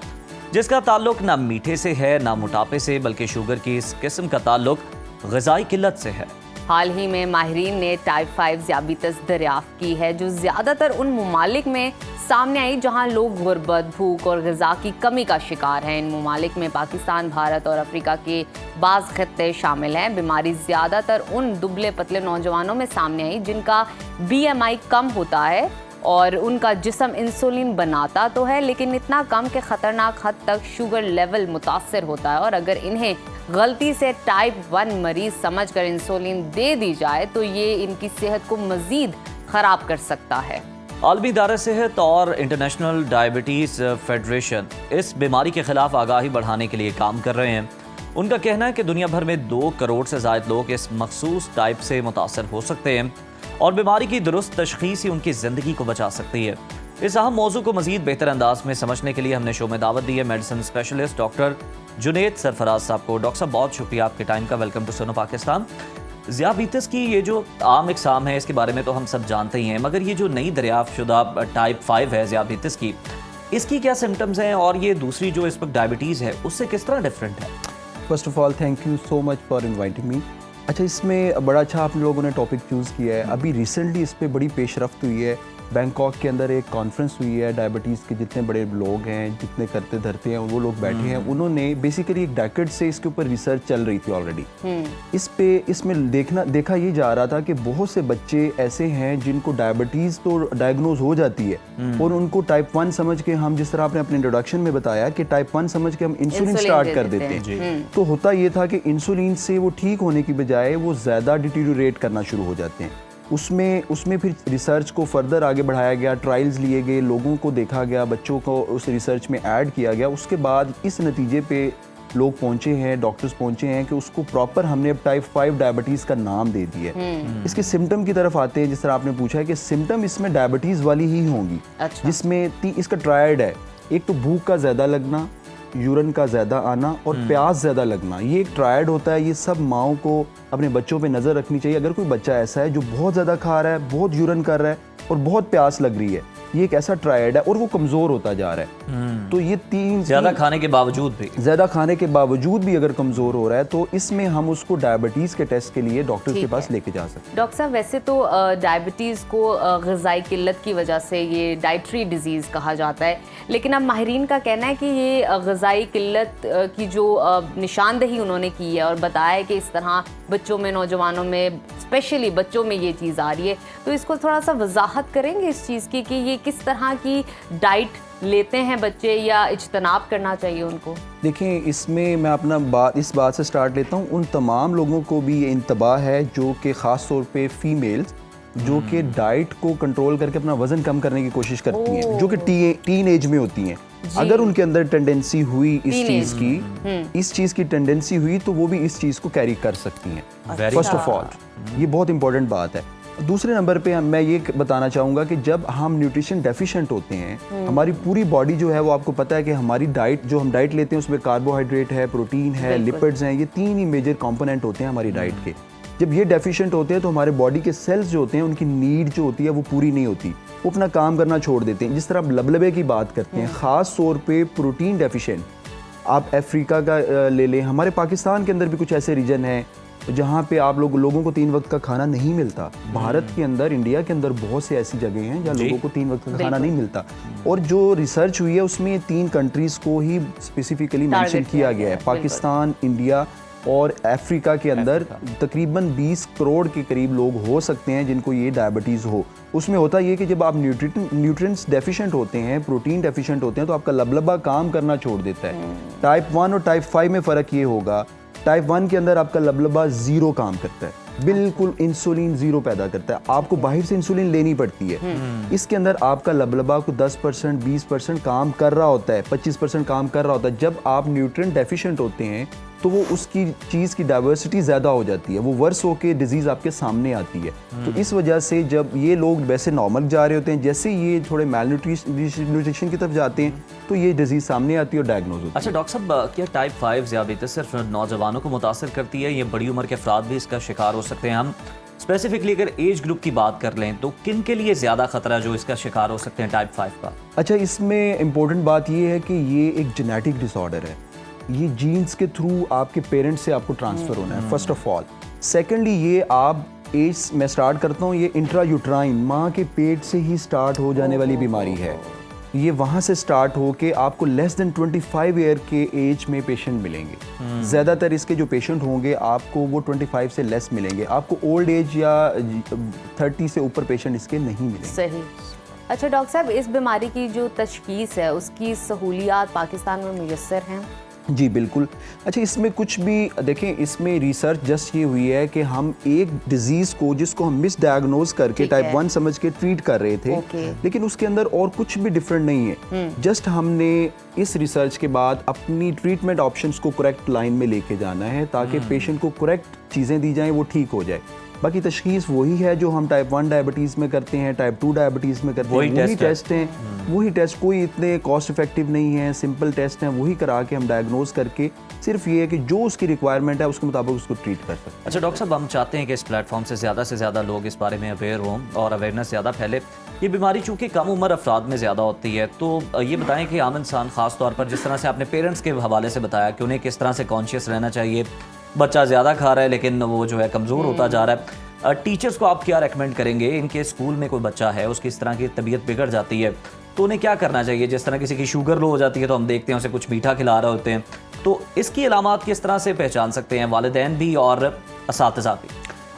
जिसका ताल्लुक ना मीठे से है ना मोटापे से, बल्कि शुगर की इस किस्म का ताल्लुक ग़िज़ाई किल्लत से है। हाल ही में माहिरीन ने टाइप 5 ज़ियाबीतिस दरियाफ्त की है जो ज़्यादातर उन ममालिक में सामने आई जहां लोग गुर्बत, भूख और ग़िज़ा की कमी का शिकार हैं। इन ममालिक में पाकिस्तान, भारत और अफ्रीका के बाज़ खित्ते शामिल हैं। बीमारी ज़्यादातर उन दुबले पतले नौजवानों में सामने आई जिनका BMI कम होता है और उनका जिस्म इंसुलिन बनाता तो है, लेकिन इतना कम कि ख़तरनाक हद तक शुगर लेवल मुतासर होता है और अगर इन्हें गलती से टाइप 1 मरीज़ समझकर इंसुलिन दे दी जाए तो ये इनकी सेहत को मज़ीद ख़राब कर सकता है। आलमी इदारा सेहत और इंटरनेशनल डायबिटीज़ फेडरेशन इस बीमारी के खिलाफ आगाही बढ़ाने के लिए काम कर रहे हैं। उनका कहना है कि दुनिया भर में 2 करोड़ से ज़ायद लोग इस मखसूस टाइप से मुतासर हो सकते हैं और बीमारी की दुरुस्त तशख़ीस ही उनकी ज़िंदगी को बचा सकती है। इस अहम मौजू को मज़ीद बेहतर अंदाज में समझने के लिए हमने शो में दावत दी है medicine specialist doctor Junaid Sarfaraz साहब को। डॉक्टर साहब, बहुत शुक्रिया आपके टाइम का। वेलकम टू सुनो पाकिस्तान। ज़ियाबीतिस की ये जो आम इकसाम है इसके बारे में तो हम सब जानते ही हैं, मगर ये जो नई दरियाफ्त शुदा टाइप 5 है ज़ियाबीतिस की, इसकी क्या सिम्टम्स हैं और ये दूसरी जो इस वक्त डायबिटीज़ है उससे किस तरह डिफरेंट है? First of all thank you so much for inviting me. अच्छा, इसमें बड़ा अच्छा आप लोगों ने टॉपिक चूज़ किया है। अभी रिसेंटली इस पर बड़ी पेशरफ्त हुई है। बैंकॉक के अंदर एक कॉन्फ्रेंस हुई है, डायबिटीज़ के जितने बड़े लोग हैं, जितने करते धरते हैं वो लोग बैठे हैं, उन्होंने बेसिकली एक डेकेड से इसके ऊपर रिसर्च चल रही थी ऑलरेडी। इसमें देखा ये जा रहा था कि बहुत से बच्चे ऐसे हैं जिनको डायबिटीज़ तो डायग्नोज हो जाती है और उनको टाइप 1 समझ के, हम जिस तरह आपने अपने इंट्रोडक्शन में बताया कि टाइप 1 समझ के हम इंसुलिन स्टार्ट कर देते हैं, तो होता ये था कि इंसुलिन से वो ठीक होने की बजाय वो ज़्यादा डिटीरियोरेट करना शुरू हो जाते हैं। उसमें फिर रिसर्च को फर्दर आगे बढ़ाया गया, ट्रायल्स लिए गए, लोगों को देखा गया, बच्चों को उस रिसर्च में ऐड किया गया। उसके बाद इस नतीजे पे लोग पहुंचे हैं, डॉक्टर्स पहुंचे हैं कि उसको प्रॉपर हमने अब टाइप 5 डायबिटीज़ का नाम दे दिया है। इसके सिम्टम की तरफ आते हैं, जिस तरह आपने पूछा है कि सिम्टम इसमें डायबिटीज़ वाली ही होंगी। अच्छा। जिसमें इसका ट्रायड है, एक तो भूख का ज़्यादा लगना, यूरिन का ज़्यादा आना और प्यास ज़्यादा लगना, ये एक ट्रायड होता है। ये सब माओं को अपने बच्चों पे नज़र रखनी चाहिए। अगर कोई बच्चा ऐसा है जो बहुत ज़्यादा खा रहा है, बहुत यूरिन कर रहा है और बहुत प्यास लग रही है, ये एक ऐसा ट्रायड है और वो कमज़ोर होता जा रहा है। तो ये ज़्यादा खाने के बावजूद भी अगर कमज़ोर हो रहा है तो इसमें हम उसको डायबिटीज़ के टेस्ट के लिए डॉक्टर के पास लेके जा सकते हैं। डॉक्टर साहब, वैसे तो डायबिटीज़ को ग़िज़ाई किल्लत की वजह से ये डाइटरी डिजीज़ कहा जाता है, लेकिन अब माहिरीन का कहना है कि ये ग़िज़ाई किल्लत की जो निशानदही उन्होंने की है और बताया है कि इस तरह बच्चों में, नौजवानों में, स्पेशली बच्चों में ये चीज़ आ रही है, तो इसको थोड़ा सा वजाहत करेंगे इस चीज़ की कि ये किस तरह की डाइट लेते हैं बच्चे या इज्तनाब करना चाहिए उनको? देखें, इसमें मैं अपना इस बात से स्टार्ट लेता हूँ। उन तमाम लोगों को भी ये इंतबाह है जो कि ख़ास तौर पे फीमेल्स जो कि डाइट को कंट्रोल करके अपना वज़न कम करने की कोशिश करती हैं, जो कि टीन एज में होती हैं। अगर उनके अंदर टेंडेंसी हुई इस चीज़ की टेंडेंसी हुई तो वो भी इस चीज़ को कैरी कर सकती हैं। फर्स्ट ऑफ ऑल ये बहुत इंपॉर्टेंट बात है। दूसरे नंबर पे मैं ये बताना चाहूँगा कि जब हम न्यूट्रिशन डेफिशिएंट होते हैं, हमारी पूरी बॉडी जो है वो आपको पता है कि हमारी डाइट जो हम डाइट लेते हैं उसमें कार्बोहाइड्रेट है, प्रोटीन है, लिपिड्स हैं, ये 3 ही मेजर कंपोनेंट होते हैं हमारी डाइट के। जब ये डेफिशिएंट होते हैं तो हमारे बॉडी के सेल्स जो होते हैं उनकी नीड जो होती है वो पूरी नहीं होती, वो अपना काम करना छोड़ देते हैं। जिस तरह आप लबलबे की बात करते हैं, ख़ास तौर पे प्रोटीन डेफिशिएंट, आप अफ्रीका का ले लें, हमारे पाकिस्तान के अंदर भी कुछ ऐसे रीजन हैं जहाँ पे आप लोगों को 3 वक्त का खाना नहीं मिलता। भारत के अंदर, इंडिया के अंदर बहुत से ऐसी जगह हैं जहाँ लोगों को 3 वक्त का खाना नहीं मिलता। और जो रिसर्च हुई है उसमें 3 कंट्रीज़ को ही स्पेसिफिकली मेंशन किया गया है, पाकिस्तान, इंडिया और अफ्रीका के अंदर तकरीबन 20 करोड़ के करीब लोग हो सकते हैं जिनको ये डायबिटीज़ हो। उसमें होता ये कि जब आप न्यूट्रिएंट्स डेफिशिएंट होते हैं, प्रोटीन डेफिशिएंट होते हैं, तो आपका लबलबा काम करना छोड़ देता है। टाइप 1 और टाइप 5 में फ़र्क ये होगा, टाइप 1 के अंदर आपका लबलबा 0 काम करता है, बिल्कुल इंसुलिन 0 पैदा करता है, आपको बाहर से इंसुलिन लेनी पड़ती है। इसके अंदर आपका लबलबा को 10%, 20% काम कर रहा होता है, 25% काम कर रहा होता है। जब आप न्यूट्रिएंट डेफिशिएंट होते हैं तो वो उसकी चीज़ की डाइवर्सिटी ज़्यादा हो जाती है, वो वर्स होके डिजीज़ आपके सामने आती है। तो इस वजह से जब ये लोग वैसे नॉर्मल जा रहे होते हैं, जैसे ये थोड़े मेल न्यूट्रिशन की तरफ जाते हैं तो ये डिजीज़ सामने आती है और डायग्नोज होती है। अच्छा डॉक्टर साहब, क्या टाइप 5 ज़ियादती सिर्फ नौजवानों को मुतासर करती है, ये बड़ी उम्र के अफराद भी इसका शिकार हो सकते हैं? हम स्पेसिफिकली अगर एज ग्रुप की बात कर लें तो किन के लिए ज़्यादा खतरा जो इसका शिकार हो सकते हैं टाइप 5 का? अच्छा, इसमें इम्पोर्टेंट बात ये है कि ये एक जेनेटिक डिसऑर्डर है, ये जीन्स के थ्रू आपके पेरेंट्स से आपको ट्रांसफ़र होना है, फर्स्ट ऑफ ऑल। सेकेंडली, ये आप एज मैं स्टार्ट करता हूँ, ये इंट्रायूट्राइन माँ के पेट से ही स्टार्ट हो जाने वाली बीमारी है। ये वहाँ से स्टार्ट हो के आपको लेस देन 25 ईयर के एज में पेशेंट मिलेंगे। ज़्यादातर इसके जो पेशेंट होंगे आपको वो 25 से लेस मिलेंगे, आपको ओल्ड एज या 30 से ऊपर पेशेंट इसके नहीं मिलेंगे। सही। अच्छा डॉक्टर साहब, इस बीमारी की जो तशखीस है उसकी सहूलियात पाकिस्तान में मुयस्सर हैं? जी बिल्कुल। अच्छा, इसमें कुछ भी देखें, इसमें रिसर्च जस्ट ये हुई है कि हम एक डिजीज़ को जिसको हम मिस डायग्नोज करके टाइप 1 समझ के ट्रीट कर रहे थे, लेकिन उसके अंदर और कुछ भी डिफरेंट नहीं है। जस्ट हमने इस रिसर्च के बाद अपनी ट्रीटमेंट ऑप्शंस को करेक्ट लाइन में लेके जाना है ताकि पेशेंट को करेक्ट चीज़ें दी जाएँ, वो ठीक हो जाए। बाकी तशखीस वही है जो हम टाइप 1 डायबिटीज़ में करते हैं, टाइप 2 डायबिटीज़ में करते हैं, वही टेस्ट हैं, वही टेस्ट कोई इतने कॉस्ट इफेक्टिव नहीं है, सिंपल टेस्ट हैं, वही करा के हम डायग्नोज करके सिर्फ ये है कि जो उसकी रिक्वायरमेंट है उसके मुताबिक उसको ट्रीट कर सकते हैं। अच्छा डॉक्टर साहब, हम चाहते हैं कि इस प्लेटफॉर्म से ज़्यादा लोग इस बारे में अवेयर हों और अवेयरनेस ज़्यादा फैले। ये बीमारी चूँकि कम उम्र अफराद में ज़्यादा होती है, तो ये बताएं कि आम इंसान ख़ास तौर पर जिस तरह से आपने पेरेंट्स के हवाले से बताया कि उन्हें किस तरह से कॉन्शियस रहना चाहिए, बच्चा ज़्यादा खा रहा है लेकिन वो जो है कमज़ोर होता जा रहा है, टीचर्स को आप क्या रेकमेंड करेंगे? इनके स्कूल में कोई बच्चा है, उसकी इस तरह की तबीयत बिगड़ जाती है तो उन्हें क्या करना चाहिए? जिस तरह किसी की शुगर लो हो जाती है तो हम देखते हैं उसे कुछ मीठा खिला रहे होते हैं, तो इसकी अलामात किस तरह से पहचान सकते हैं वालिदैन भी और असातिज़ा भी?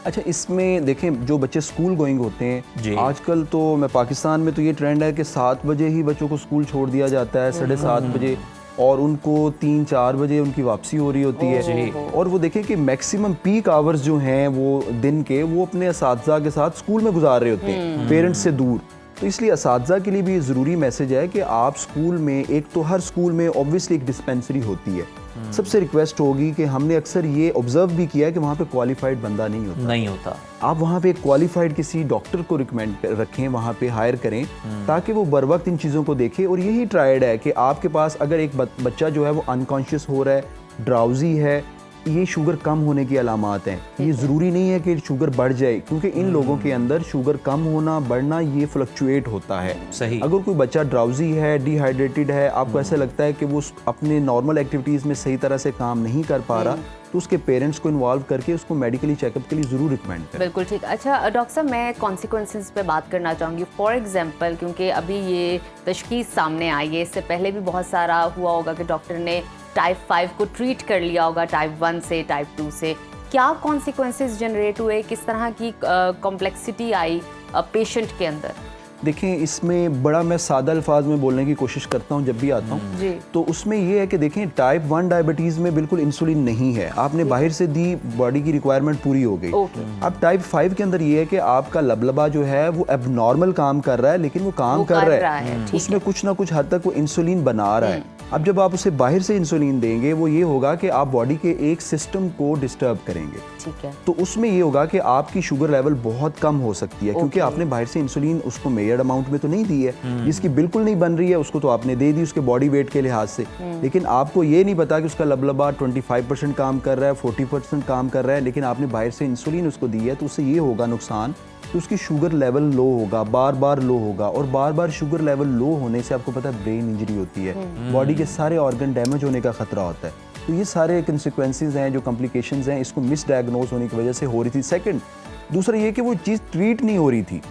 अच्छा, इसमें देखें, जो बच्चे स्कूल गोइंग होते हैं आजकल, तो मैं पाकिस्तान में तो ये ट्रेंड है कि 7 बजे ही बच्चों को स्कूल छोड़ दिया जाता है, 7:30 बजे, और उनको 3-4 बजे उनकी वापसी हो रही होती है। और वो देखें कि मैक्सिमम पीक आवर्स जो हैं वो दिन के, वो अपने असातिज़ा के साथ स्कूल में गुजार रहे होते हैं, पेरेंट्स से दूर। तो इसलिए असातिज़ा के लिए भी ज़रूरी मैसेज है कि आप स्कूल में, एक तो हर स्कूल में ऑब्वियसली एक डिस्पेंसरी होती है, सबसे रिक्वेस्ट होगी कि हमने अक्सर ये ऑब्जर्व भी किया है कि वहाँ पे क्वालिफाइड बंदा नहीं होता। आप वहाँ पे क्वालिफाइड किसी डॉक्टर को रिकमेंड रखें, वहाँ पे हायर करें ताकि वो बर वक्त इन चीज़ों को देखे। और यही ट्रायड है कि आपके पास अगर एक बच्चा जो है वो अनकॉन्शियस हो रहा है, ड्राउजी है, ये शुगर कम होने की अलामात हैं। ये ज़रूरी नहीं है कि शुगर बढ़ जाए, क्योंकि इन लोगों के अंदर शुगर कम होना बढ़ना ये फ्लक्चुएट होता है। सही। अगर कोई बच्चा ड्राउजी है, डिहाइड्रेटेड है, आपको ऐसा लगता है कि वो अपने नॉर्मल एक्टिविटीज़ में सही तरह से काम नहीं कर पा रहा, तो उसके पेरेंट्स को इन्वॉल्व करके उसको मेडिकली चेकअप के लिए ज़रूर रिकमेंड करें। बिल्कुल ठीक। अच्छा डॉक्टर साहब, मैं कॉन्सिक्वेंसेस पे बात करना चाहूँगी। फॉर एग्जांपल, क्योंकि अभी ये तशखीस सामने आई है, इससे पहले भी बहुत सारा हुआ होगा कि डॉक्टर ने टाइप 5 को ट्रीट कर लिया होगा टाइप 1 से, टाइप 2 से। क्या कॉन्सिक्वेंसेस जनरेट हुए, किस तरह की कॉम्प्लेक्सिटी आई पेशेंट के अंदर? देखें, इसमें बड़ा मैं सादा अल्फाज में बोलने की कोशिश करता हूँ जब भी आता हूँ, तो उसमें ये है कि देखें, टाइप 1 डायबिटीज़ में बिल्कुल इंसुलिन नहीं है, आपने बाहर से दी, बॉडी की रिक्वायरमेंट पूरी हो गई। अब टाइप 5 के अंदर ये है कि आपका लबलबा जो है वो एबनॉर्मल काम कर रहा है, लेकिन वो काम कर रहा है, उसमें कुछ ना कुछ हद तक वो इंसुलिन बना रहा है। अब जब आप उसे बाहर से इंसुलिन देंगे, वो ये होगा कि आप बॉडी के एक सिस्टम को डिस्टर्ब करेंगे। ठीक है। तो उसमें ये होगा कि आपकी शुगर लेवल बहुत कम हो सकती है, क्योंकि आपने बाहर से इंसुलिन उसको मेजर्ड अमाउंट में तो नहीं दी है, जिसकी बिल्कुल नहीं बन रही है उसको तो आपने दे दी उसके बॉडी वेट के लिहाज से, लेकिन आपको ये नहीं पता कि उसका लबलबा 25% काम कर रहा है, 40% काम कर रहा है, लेकिन आपने बाहर से इंसुलिन उसको दी है, तो उससे ये होगा नुकसान कि उसकी शुगर लेवल लो होगा, बार बार लो होगा, और बार बार शुगर लेवल लो होने से आपको पता है ब्रेन इंजरी होती है, बॉडी के सारे ऑर्गन डैमेज होने का खतरा होता है। तो ये सारे कंसिक्वेंसेस हैं, जो कॉम्प्लिकेशंस हैं, इसको मिसडायग्नोज होने की वजह से हो रही थी। सेकंड, दूसरा ये कि वो चीज़ ट्रीट नहीं हो रही थी।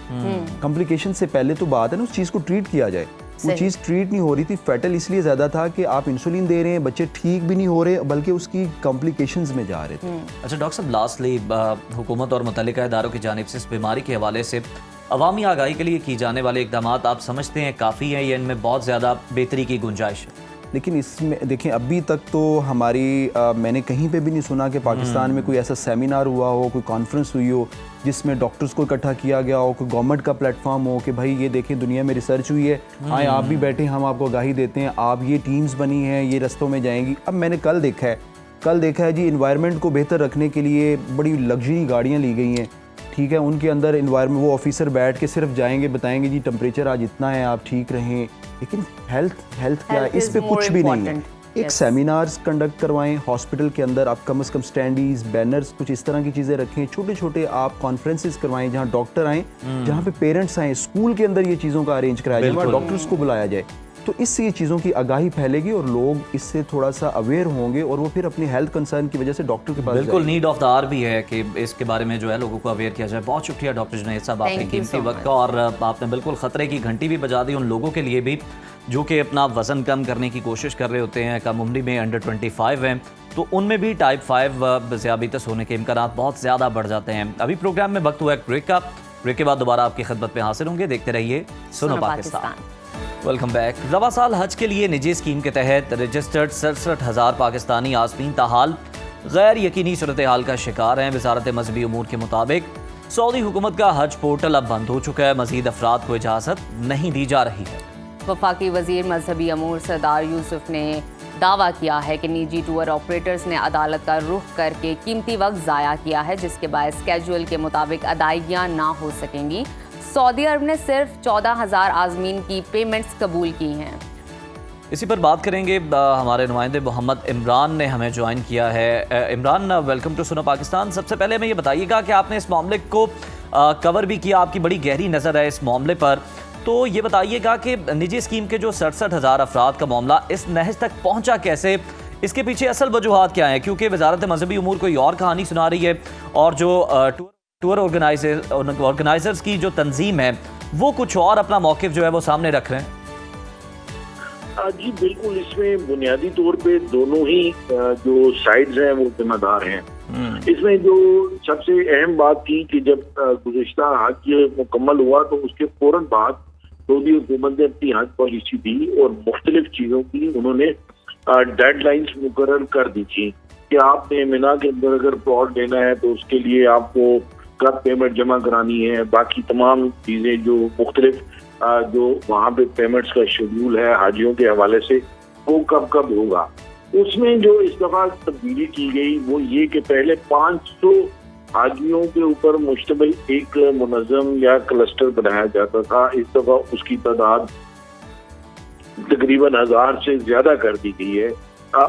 कॉम्प्लिकेशन से पहले तो बात है ना, उस चीज़ को ट्रीट किया जाए, वो चीज़ ट्रीट नहीं हो रही थी। फैटल इसलिए ज़्यादा था कि आप इंसुलिन दे रहे हैं, बच्चे ठीक भी नहीं हो रहे, बल्कि उसकी कॉम्प्लिकेशंस में जा रहे थे। अच्छा डॉक्टर साहब, लास्टली हुकूमत और मुतल्लिका इदारों की जानिब से इस बीमारी के हवाले से अवामी आगाही के लिए की जाने वाले इकदाम आप समझते हैं काफ़ी हैं या इनमें बहुत ज़्यादा बेहतरी की गुंजाइश है? लेकिन इसमें देखें, अभी तक तो हमारी मैंने कहीं पे भी नहीं सुना कि पाकिस्तान में कोई ऐसा सेमिनार हुआ हो, कोई कॉन्फ्रेंस हुई हो जिसमें डॉक्टर्स को इकट्ठा किया गया हो, कोई गवर्नमेंट का प्लेटफॉर्म हो कि भाई ये देखें, दुनिया में रिसर्च हुई है, आए आप भी बैठे, हम आपको आगाही देते हैं, आप ये टीम्स बनी हैं, ये रस्तों में जाएंगी। अब मैंने कल देखा है जी, इन्वायरमेंट को बेहतर रखने के लिए बड़ी लग्जरी गाड़ियाँ ली गई हैं, ठीक है, उनके अंदर इन्वायरमेंट वो ऑफिसर बैठ के सिर्फ जाएंगे, बताएंगे जी टेम्परेचर आज इतना है, आप ठीक रहें, लेकिन हेल्थ क्या है, इस पे कुछ भी नहीं है। एक सेमिनार्स कंडक्ट करवाएं हॉस्पिटल के अंदर, आप कम से कम स्टैंडीज, बैनर्स, कुछ इस तरह की चीज़ें रखें, छोटे छोटे आप कॉन्फ्रेंसेस करवाएं जहाँ डॉक्टर आएँ, जहाँ पे पेरेंट्स आएँ, स्कूल के अंदर ये चीज़ों का अरेंज कराया जाए, वहाँ डॉक्टर्स को बुलाया जाए, तो इससे ये चीज़ों की आगाही फैलेगी और लोग इससे थोड़ा सा अवेयर होंगे और वो फिर अपनी हेल्थ कंसर्न की वजह से डॉक्टर के पास बिल्कुल नीड ऑफ द आवर भी है कि इसके बारे में जो है लोगों को अवेयर किया जाए। बहुत शुक्रिया डॉक्टर जुनैद साहब, आपने कीमती वक्त का, और आपने बिल्कुल ख़तरे की घंटी भी बजा दी उन लोगों के लिए भी जो कि अपना वज़न कम करने की कोशिश कर रहे होते हैं, कम उम्र में अंडर 25 हैं, तो उनमें भी टाइप 5 ज़ियाबीतस होने के इम्कान बहुत ज़्यादा बढ़ जाते हैं। अभी प्रोग्राम में वक्त हुआ है ब्रेक का, ब्रेक के बाद दोबारा आपकी खिदमत में हाजिर होंगे। देखते रहिए सुनो पाकिस्तान। Welcome back. रवा साल हज के लिए निजी स्कीम के तहत रजिस्टर्ड 67,000 पाकिस्तानी आज़मीन ताहाल गैर यकीनी सूरत हाल का शिकार हैं। वजारत मजहबी उमूर के मुताबिक सऊदी हुकूमत का हज पोर्टल अब बंद हो चुका है, मजीद अफराद को इजाज़त नहीं दी जा रही है। वफाकी वजीर मजहबी अमूर सरदार यूसुफ ने दावा किया है कि निजी टूर ऑपरेटर्स ने अदालत का रुख करके कीमती वक्त ज़ाया किया है, जिसके बाद स्केड्यूल के मुताबिक अदायगियाँ ना हो सकेंगी। सऊदी अरब ने सिर्फ 14,000 आज़मीन की पेमेंट्स कबूल की हैं। इसी पर बात करेंगे, हमारे नुमाइंदे मोहम्मद इमरान ने हमें ज्वाइन किया है। इमरान, वेलकम टू सुनो पाकिस्तान। सबसे पहले हमें ये बताइएगा कि आपने इस मामले को कवर भी किया, आपकी बड़ी गहरी नज़र है इस मामले पर, तो ये बताइएगा कि निजी स्कीम के जो 67,000 अफराद का मामला इस नहज तक पहुँचा कैसे, इसके पीछे असल वजूहात क्या हैं? क्योंकि वजारत मजहबी उमूर कोई और कहानी सुना रही है और जो टूर ऑर्गेनाइजर्स की जो तंजीम है वो कुछ और अपना मौक़िफ़ जो है वो सामने रख रहे हैं। जी बिल्कुल, इसमें बुनियादी तौर पे दोनों ही जो साइड्स हैं वो जिम्मेदार हैं। इसमें जो सबसे अहम बात थी कि जब गुज़िश्ता हज मुकम्मल हुआ तो उसके फौरन बाद सऊदी हुकूमत ने अपनी हज पॉलिसी दी और मुख्तलिफ चीज़ों की उन्होंने डेडलाइंस मुकर्रर कर दी थी कि आपने मिना के अंदर अगर प्लॉट लेना है तो उसके लिए आपको कब पेमेंट जमा करानी है, बाकी तमाम चीज़ें जो मुख्तलिफ जो वहाँ पे पेमेंट्स का शेड्यूल है हाजियों के हवाले से वो कब कब होगा। उसमें जो इस दफा तब्दीली की गई वो ये कि पहले 500 हाजियों के ऊपर मुश्तमिल एक मुनज़्ज़म या क्लस्टर बनाया जाता था। इस दफा उसकी तादाद तकरीबन 1000 से ज्यादा कर दी गई है।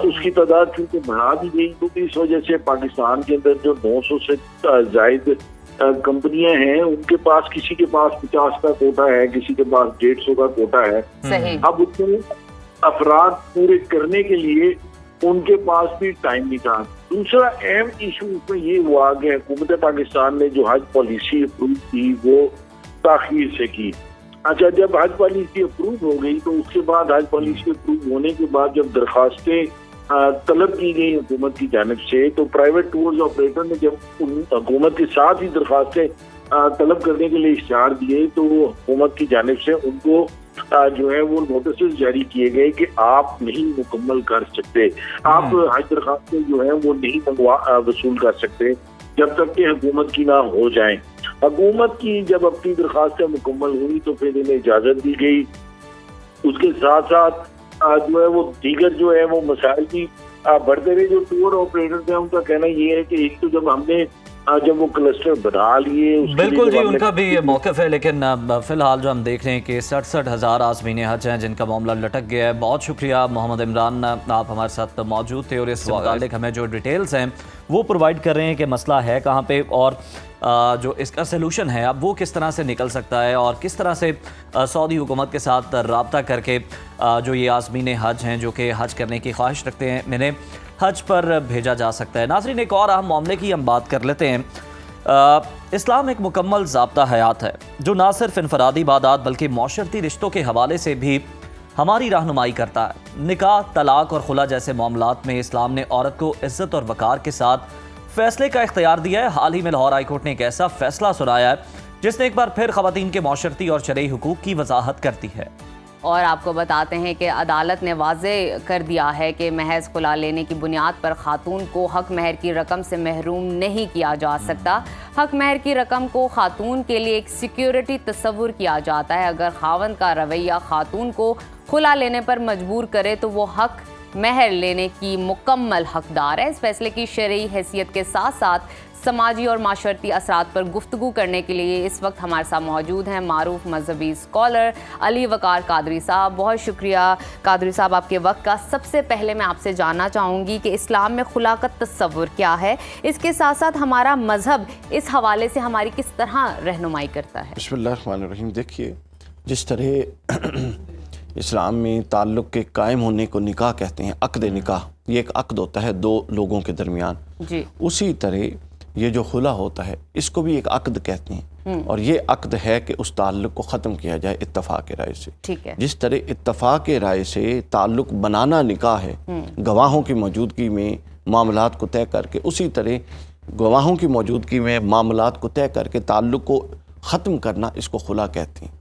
उसकी तादाद चूंकि बढ़ा दी गई तो इस वजह से पाकिस्तान के अंदर जो 900 से जायद कंपनियां हैं, उनके पास किसी के पास 50 का कोटा है, किसी के पास 150 का कोटा है। सही। अब उतने अफराद पूरे करने के लिए उनके पास भी टाइम नहीं था। दूसरा अहम इशू इसमें ये हुआ कि हुकूमत पाकिस्तान ने जो हज पॉलिसी अप्रूव की वो ताखीर से की। अच्छा, जब हज पॉलिसी अप्रूव हो गई तो उसके बाद हज पॉलिसी अप्रूव होने के बाद जब दरखास्तें तलब की गई हुकूमत की जानिब से, तो प्राइवेट टूर्स ऑपरेटर ने जब हुकूमत के साथ ही दरखास्तें तलब करने के लिए इश्तिहार दिए तो हुकूमत की जानिब से उनको जो है वो नोटिस जारी किए गए कि आप नहीं मुकम्मल कर सकते, आप हज दरखास्तें जो है वो नहीं वसूल कर सकते जब तक कि हुकूमत की ना हो जाए। हुकूमत की जब अपनी दरखास्तें मुकम्मल हुई तो फिर इन्हें इजाज़त दी गई। उसके साथ साथ जो है वो दीगर जो है वो मसाइल भी बढ़ते रहे। जो टूर ऑपरेटर थे उनका कहना ये है कि एक तो जब हमने जब वो क्लस्टर बना लिए, बिल्कुल जी, उनका भी ये मौक़िफ़ है, लेकिन फ़िलहाल जो हम देख रहे हैं कि 67,000 आज़मीन हज हैं जिनका मामला लटक गया है। बहुत शुक्रिया मोहम्मद इमरान, आप हमारे साथ मौजूद थे और इस मुतालिक हमें जो डिटेल्स हैं वो प्रोवाइड कर रहे हैं कि मसला है कहाँ पे और जो इसका सलूशन है अब वो किस तरह से निकल सकता है और किस तरह से सऊदी हुकूमत के साथ रब्ता करके जो ये आज़मीन हज हैं जो कि हज करने की ख्वाहिश रखते हैं इन्हें हज पर भेजा जा सकता है। नाज़रीन, एक और अहम मामले की हम बात कर लेते हैं। इस्लाम एक मुकम्मल ज़ाब्ता हयात है जो ना सिर्फ इनफरादी इबादत बल्कि माशरती रिश्तों के हवाले से भी हमारी रहनुमाई करता है। निकाह, तलाक और खुला जैसे मामलात में इस्लाम ने औरत को इज़्ज़त और वक़ार के साथ फैसले का इख्तियार दिया है। हाल ही में लाहौर हाई कोर्ट ने एक ऐसा फैसला सुनाया है जिसने एक बार फिर ख़वातीन के माशरती और शरई हुकूक की वजाहत कर दी है। और आपको बताते हैं कि अदालत ने वाजे कर दिया है कि महज खुला लेने की बुनियाद पर खातून को हक महर की रकम से महरूम नहीं किया जा सकता। हक महर की रकम को खातून के लिए एक सिक्योरिटी तस्वुर किया जाता है। अगर खावंद का रवैया खातून को खुला लेने पर मजबूर करे तो वो हक महर लेने की मुकम्मल हकदार है। इस फैसले की शरई हैसियत के साथ साथ समाजी और माशरती असरात पर गुफ्तगू करने के लिए इस वक्त हमारे साथ मौजूद हैं मारूफ मजहबी स्कॉलर अली वकार कादरी साहब। बहुत शुक्रिया कादरी साहब आपके वक्त का। सबसे पहले मैं आपसे जानना चाहूँगी कि इस्लाम में खुला का तस्वुर क्या है, इसके साथ साथ हमारा मजहब इस हवाले से हमारी किस तरह रहनुमाई करता है। बिस्मिल्लाहिर्रहमानिर्रहीम। देखिए, जिस तरह इस्लाम में ताल्लुक़ के कायम होने को निकाह कहते हैं, अक़्द निकाह, ये एक अक़्द होता है दो लोगों के दरमियान जी। उसी तरह ये जो खुला होता है इसको भी एक अक़्द कहते हैं और ये अक़्द है कि उस ताल्लुक़ को ख़त्म किया जाए इत्तफ़ाक़ राय से। ठीक है। जिस तरह इत्तफ़ाक़ राय से ताल्लुक़ बनाना निकाह है गवाहों की मौजूदगी में मामलात को तय करके, उसी तरह गवाहों की मौजूदगी में मामलात को तय करके ताल्लुक़ को ख़त्म करना इसको खुला कहते हैं।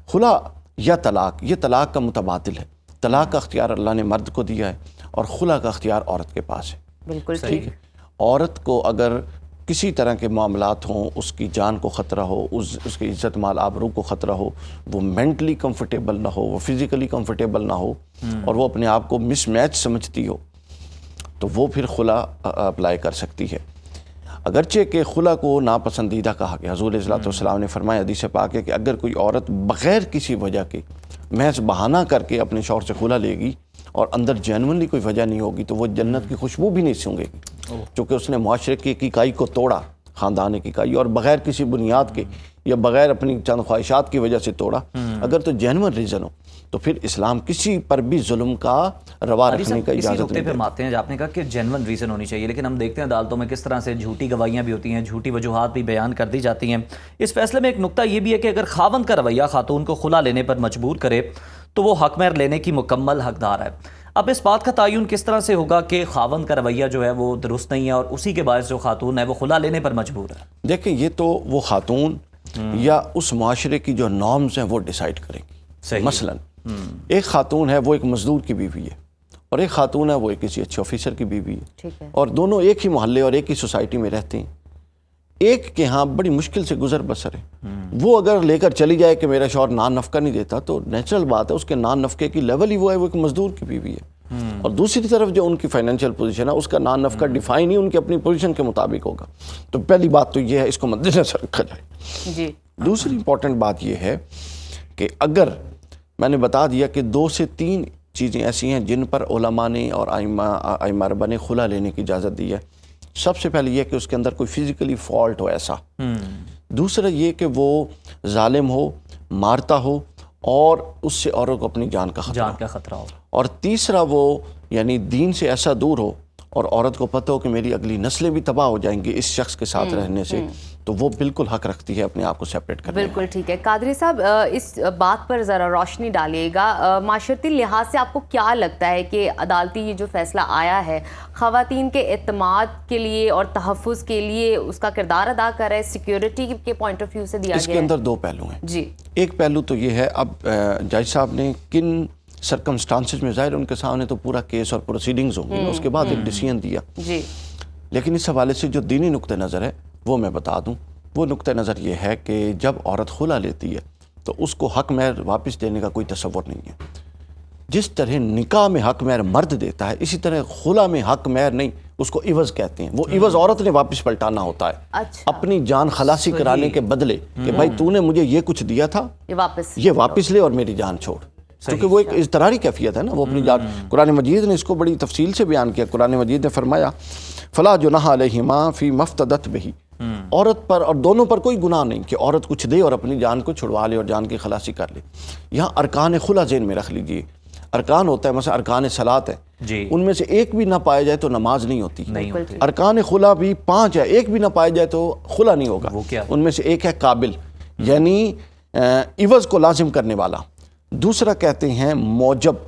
खुला या तलाक, ये तलाक का मुतबादिल है। तलाक का अख्तियार अल्लाह ने मर्द को दिया है और खुला का अख्तियार औरत के पास है। बिल्कुल ठीक है। औरत को अगर किसी तरह के मामलात हों, उसकी जान को ख़तरा हो, उसकी इज़्ज़त माल आबरू को ख़तरा हो, वो मेंटली कंफर्टेबल ना हो, वो फिज़िकली कंफर्टेबल ना हो और वो अपने आप को मिसमैच समझती हो, तो वो फिर खुला अप्लाई कर सकती है। अगरचे कि खुला को नापसंदीदा कहा गया। हुज़ूर सल्लल्लाहु ने फरमाया हदीस पाक है कि अगर कोई औरत बग़ैर किसी वजह के महज बहाना करके अपने शौहर से खुला लेगी और अंदर जेन्युइनली कोई वजह नहीं होगी तो वो जन्नत की खुशबू भी नहीं सूंघेगी, क्योंकि उसने मुआशरे की एक इकाई को तोड़ा, ख़ानदान की इकाई, और बग़ैर किसी बुनियाद के या बग़ैर अपनी चंद ख्वाहिशात की वजह से तोड़ा। अगर तो जेन्युइन रीज़न हो तो फिर इस्लाम किसी पर भी जुल्म का रवा रखने का इजाज़त नहीं देता। आते हैं आपने कहा कि जेन्युइन रीज़न होनी चाहिए, लेकिन हम देखते हैं अदालतों में किस तरह से झूठी गवाहियाँ भी होती हैं, झूठी वजूहात भी बयान कर दी जाती हैं। इस फैसले में एक नुक्ता ये भी है कि अगर खावंद का रवैया खातून को खुला लेने पर मजबूर करे तो वो हक महर लेने की मुकम्मल हकदार है। अब इस बात का तयन किस तरह से होगा कि खावंद का रवैया जो है वो दुरुस्त नहीं है और उसी के बायस जो खातून है वो खुला लेने पर मजबूर है? देखें, ये तो वो खातून या उस माशरे की जो नॉर्म्स हैं वो डिसाइड करेंगी। मसलन एक खातून है वो एक मजदूर की बीवी है और एक खातून है वो एक किसी अच्छे ऑफिसर की बीवी है और दोनों एक ही मोहल्ले और एक ही सोसाइटी में रहते हैं। एक के यहाँ बड़ी मुश्किल से गुजर बसर है, वो अगर लेकर चली जाए कि मेरा शौहर नान नफ़का नहीं देता तो नेचुरल बात है उसके नान नफ़के की लेवल ही वो है, वो एक मजदूर की बीवी है और दूसरी तरफ जो उनकी फाइनेंशियल पोजीशन है उसका नान नफ़का डिफाइन ही उनकी अपनी पोजीशन के मुताबिक होगा। तो पहली बात तो ये है, इसको मद्देनजर रखा जाए। जी। दूसरी इंपॉर्टेंट बात ये है कि अगर मैंने बता दिया कि 2 से 3 चीज़ें ऐसी हैं जिन पर उलमा ने और आइमा अरबा ने खुला लेने की इजाज़त दी है। सबसे पहले ये कि उसके अंदर कोई फिज़िकली फॉल्ट हो ऐसा, दूसरा ये कि वो जालिम हो, मारता हो और उससे औरत को अपनी जान का खतरा हो, और तीसरा वो यानी दीन से ऐसा दूर हो और औरत को पता हो कि मेरी अगली नस्लें भी तबाह हो जाएंगी इस शख्स के साथ रहने से, तो वो बिल्कुल हक रखती है अपने आप को सेपरेट करने। बिल्कुल ठीक है। कादरी साहब, इस बात पर ज़रा रोशनी डालिएगा। माशरती लिहाज से आपको क्या लगता है कि अदालती ये जो फैसला आया है ख़वातीन के एतमाद के लिए और तहफ़्फ़ुज़ के लिए उसका किरदार अदा कर रहा है, सिक्योरिटी के पॉइंट ऑफ व्यू से दिया गया है? इसके अंदर 2 पहलू हैं जी। एक पहलू तो ये है, अब जज साहब ने किन सरकमस्टांसेस में, ज़ाहिर उनके सामने तो पूरा केस और प्रोसीडिंग्स होंगी, उसके बाद एक डिसीजन दिया जी। लेकिन इस हवाले से जो दीनी नुक्ते नज़र है वो मैं बता दूं। वो नुक्ते नज़र ये है कि जब औरत खुला लेती है तो उसको हक महर वापस देने का कोई तसव्वुर नहीं है। जिस तरह निकाह में हक महर मर्द देता है, इसी तरह खुला में हक महर नहीं, उसको इवज़ कहते हैं। वो इवज़ औरत ने वापस पलटाना होता है। अच्छा। अपनी जान खलासी कराने के बदले कि भाई तूने मुझे ये कुछ दिया था, ये वापस ले और मेरी जान छोड़, क्योंकि वो एक इज़्तिरारी कैफियत है ना, वो अपनी जान। कुरान मजीद ने इसको बड़ी तफसील से बयान किया। कुरान मजीद ने फरमाया फ़ला जुनाह अलैहिमा फ़ी मफ्तदत बिही, औरत पर और दोनों पर कोई गुनाह नहीं कि औरत कुछ दे और अपनी जान को छुड़वा ले और जान की खलासी कर ले। यहाँ अरकान खुला ज़हन में रख लीजिए। अरकान होता है, मसला अरकान सलात है, उनमें से एक भी ना पाया जाए तो नमाज नहीं होती। अरकान खुला भी 5 है, एक भी ना पाया जाए तो खुला नहीं होगा। उनमें से एक है काबिल, यानी इवज़ को लाजिम करने वाला। दूसरा कहते हैं मौजब,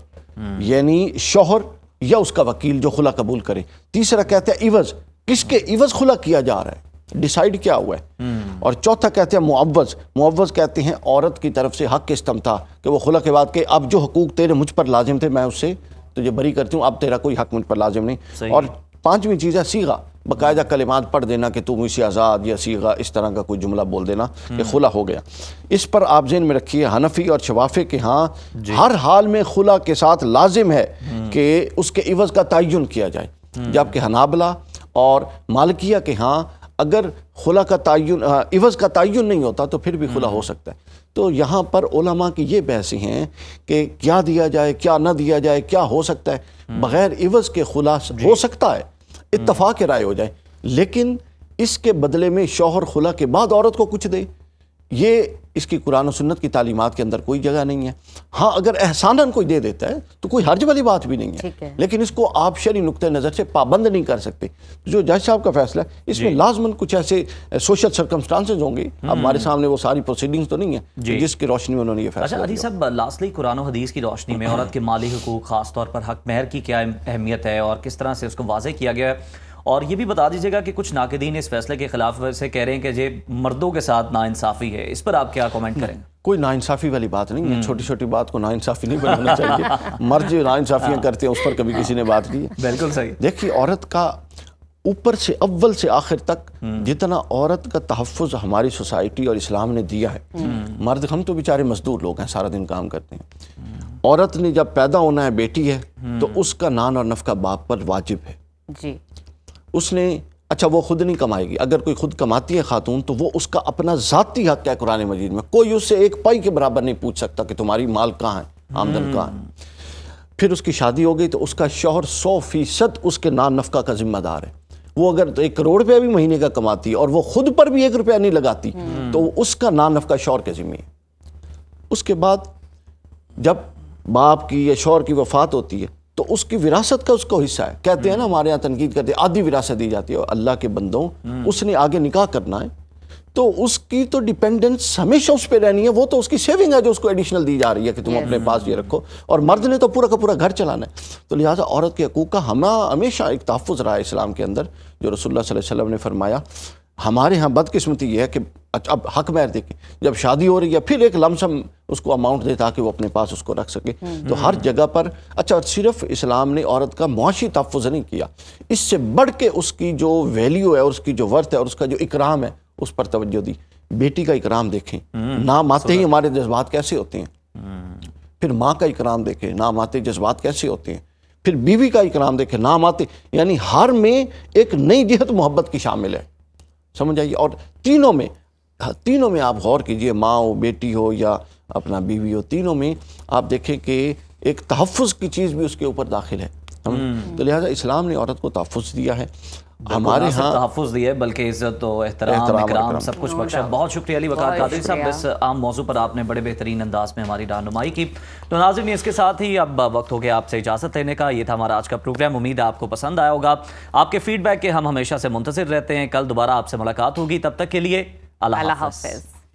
यानी शौहर या उसका वकील जो खुला कबूल करे। तीसरा कहते हैं इवज़, किसके इवज़ खुला किया जा रहा है, डिसाइड क्या हुआ है। और चौथा कहते हैं मुअव्वज़। मुअव्वज़ कहते हैं औरत की तरफ से हक इस्तमता, कि वो खुला के बाद के अब जो हकूक़ तेरे मुझ पर लाजिम थे मैं उससे तुझे बरी करती हूँ, अब तेरा कोई हक मुझ पर लाजिम नहीं। और 5वीं चीज़ है सीगा, बाकायदा कलिमात पढ़ देना कि तू मुझसे आज़ाद, या सीगा, इस तरह का कोई जुमला बोल देना कि खुला हो गया। इस पर आप ज़हन में रखिए हनफी और शवाफ़े के यहाँ हर हाल में खुला के साथ लाजिम है कि उसके इवज़ का तयन किया जाए, जबकि हनाबला और मालिकिया के यहाँ अगर खुला का तयन, इवज़ का तयन नहीं होता तो फिर भी खुला हो सकता है। तो यहाँ पर उलमा की ये बहसें हैं कि क्या दिया जाए, क्या ना दिया जाए, क्या हो सकता है। बग़ैर इवज़ के खुला हो सकता है, इत्तफ़ाक़ राय हो जाए, लेकिन इसके बदले में शौहर खुला के बाद औरत को कुछ दे, ये इसकी कुरान और सुन्नत की तालीमात के अंदर कोई जगह नहीं है। हाँ, अगर एहसानन कोई दे देता है तो कोई हर्ज वाली बात भी नहीं है, लेकिन इसको आप शरई नुक्ते नज़र से पाबंद नहीं कर सकते। जो जज साहब का फैसला है इसमें लाजमन कुछ ऐसे सोशल सर्कमस्टांसेस होंगे। अब हमारे सामने वो सारी प्रोसीडिंग्स तो नहीं है जिसकी रोशनी में उन्होंने ये फैसला। अच्छा अली साहब, लास्टली कुरान और हदीस की रोशनी में औरत के माली हुकूक, खास तौर पर हक महर की क्या अहमियत है और किस तरह से उसको वाज़ेह किया गया है, और ये भी बता दीजिएगा कि कुछ नाक़दीन इस फैसले के खिलाफ वैसे कह रहे हैं कि ये मर्दों के साथ नाइंसाफ़ी है, इस पर आप क्या कमेंट करेंगे? कोई नाइंसाफ़ी वाली बात नहीं है, छोटी छोटी बात को नाइंसाफ़ी नहीं बनाना चाहिए। मर्द जो नाइंसाफ़ियाँ करते हैं उस पर कभी किसी ने बात की है? बिल्कुल सही। देखिए, औरत का ऊपर से अव्वल से आखिर तक जितना औरत का तहफ़्फ़ुज़ हमारी सोसाइटी और इस्लाम ने दिया है, मर्द हम तो बेचारे मजदूर लोग हैं, सारा दिन काम करते हैं। औरत ने जब पैदा होना है, बेटी है, तो उसका नान और नफ़का बाप पर वाजिब है जी। उसने, अच्छा वो खुद नहीं कमाएगी, अगर कोई खुद कमाती है खातून तो वो उसका अपना ज़ाती हक है। कुरान मजीद में कोई उससे एक पाई के बराबर नहीं पूछ सकता कि तुम्हारी माल कहाँ है, आमदन कहाँ है। फिर उसकी शादी हो गई तो उसका शौहर 100% उसके नान नफ़का का जिम्मेदार है। वो अगर तो 1 करोड़ रुपया भी महीने का कमाती है और वो खुद पर भी 1 रुपया नहीं लगाती तो उसका नान नफ़का शौहर के ज़िम्मे है। उसके बाद जब बाप की या शौहर की वफ़ात होती है तो उसकी विरासत का उसको हिस्सा है। कहते हैं ना, हमारे यहाँ तनकीद करते हैं आधी विरासत दी जाती है। अल्लाह के बंदों, उसने आगे निकाह करना है तो उसकी तो डिपेंडेंस हमेशा उस पर रहनी है। वो तो उसकी सेविंग है जो उसको एडिशनल दी जा रही है कि तुम अपने पास ये रखो, और मर्द ने तो पूरा का पूरा घर चलाना है। तो लिहाजा औरत के हकूक़ का हमेशा एक तहफ़्फ़ुज़ रहा है इस्लाम के अंदर, जो रसूलुल्लाह सल्लल्लाहु अलैहि वसल्लम ने फरमाया। हमारे यहाँ बदकिस्मती ये है कि अब हक महर देके जब शादी हो रही है फिर एक लमसम उसको अमाउंट दे ताकि वो अपने पास उसको रख सके। तो हर जगह पर, अच्छा सिर्फ इस्लाम ने औरत का मुआशी तहफ़्फ़ुज़ नहीं किया, इससे बढ़ के उसकी जो वैल्यू है और उसकी जो वर्थ है और उसका जो इकराम है उस पर तवज्जो दी। बेटी का इकराम देखें, नाम आते ही हमारे जज्बात कैसे होते हैं। फिर माँ का इकराम देखें, नाम आते जज्बात कैसे होते हैं। फिर बीवी का इकराम देखें, नाम आते, यानी हर में एक नई जिहत मोहब्बत की शामिल है, समझ आइए। और तीनों में आप गौर कीजिए, माँ हो, बेटी हो या अपना बीवी हो, तीनों में आप देखें कि एक तहफ़्फ़ुज़ की चीज़ भी उसके ऊपर दाखिल है। तो लिहाजा इस्लाम ने औरत को तहफ़्फ़ुज़ दिया है, हमारे यहाँ तहफ़्फ़ुज़ दिए बल्कि इज़्ज़त और एहतराम इकराम सब कुछ बख्शा। बहुत शुक्रिया अली वक़ार कादरी साहब, इस आम मौजू पर आपने बड़े बेहतरीन अंदाज में हमारी रहनुमाई की। तो नाज़रीन, इसके साथ ही अब वक्त हो गया आपसे इजाज़त लेने का। ये था हमारा आज का प्रोग्राम, उम्मीद है आपको पसंद आया होगा। आपके फीडबैक के हम हमेशा से मुंतज़िर रहते हैं। कल दोबारा आपसे मुलाकात होगी, तब तक के लिए अल्लाह हाफ़िज़।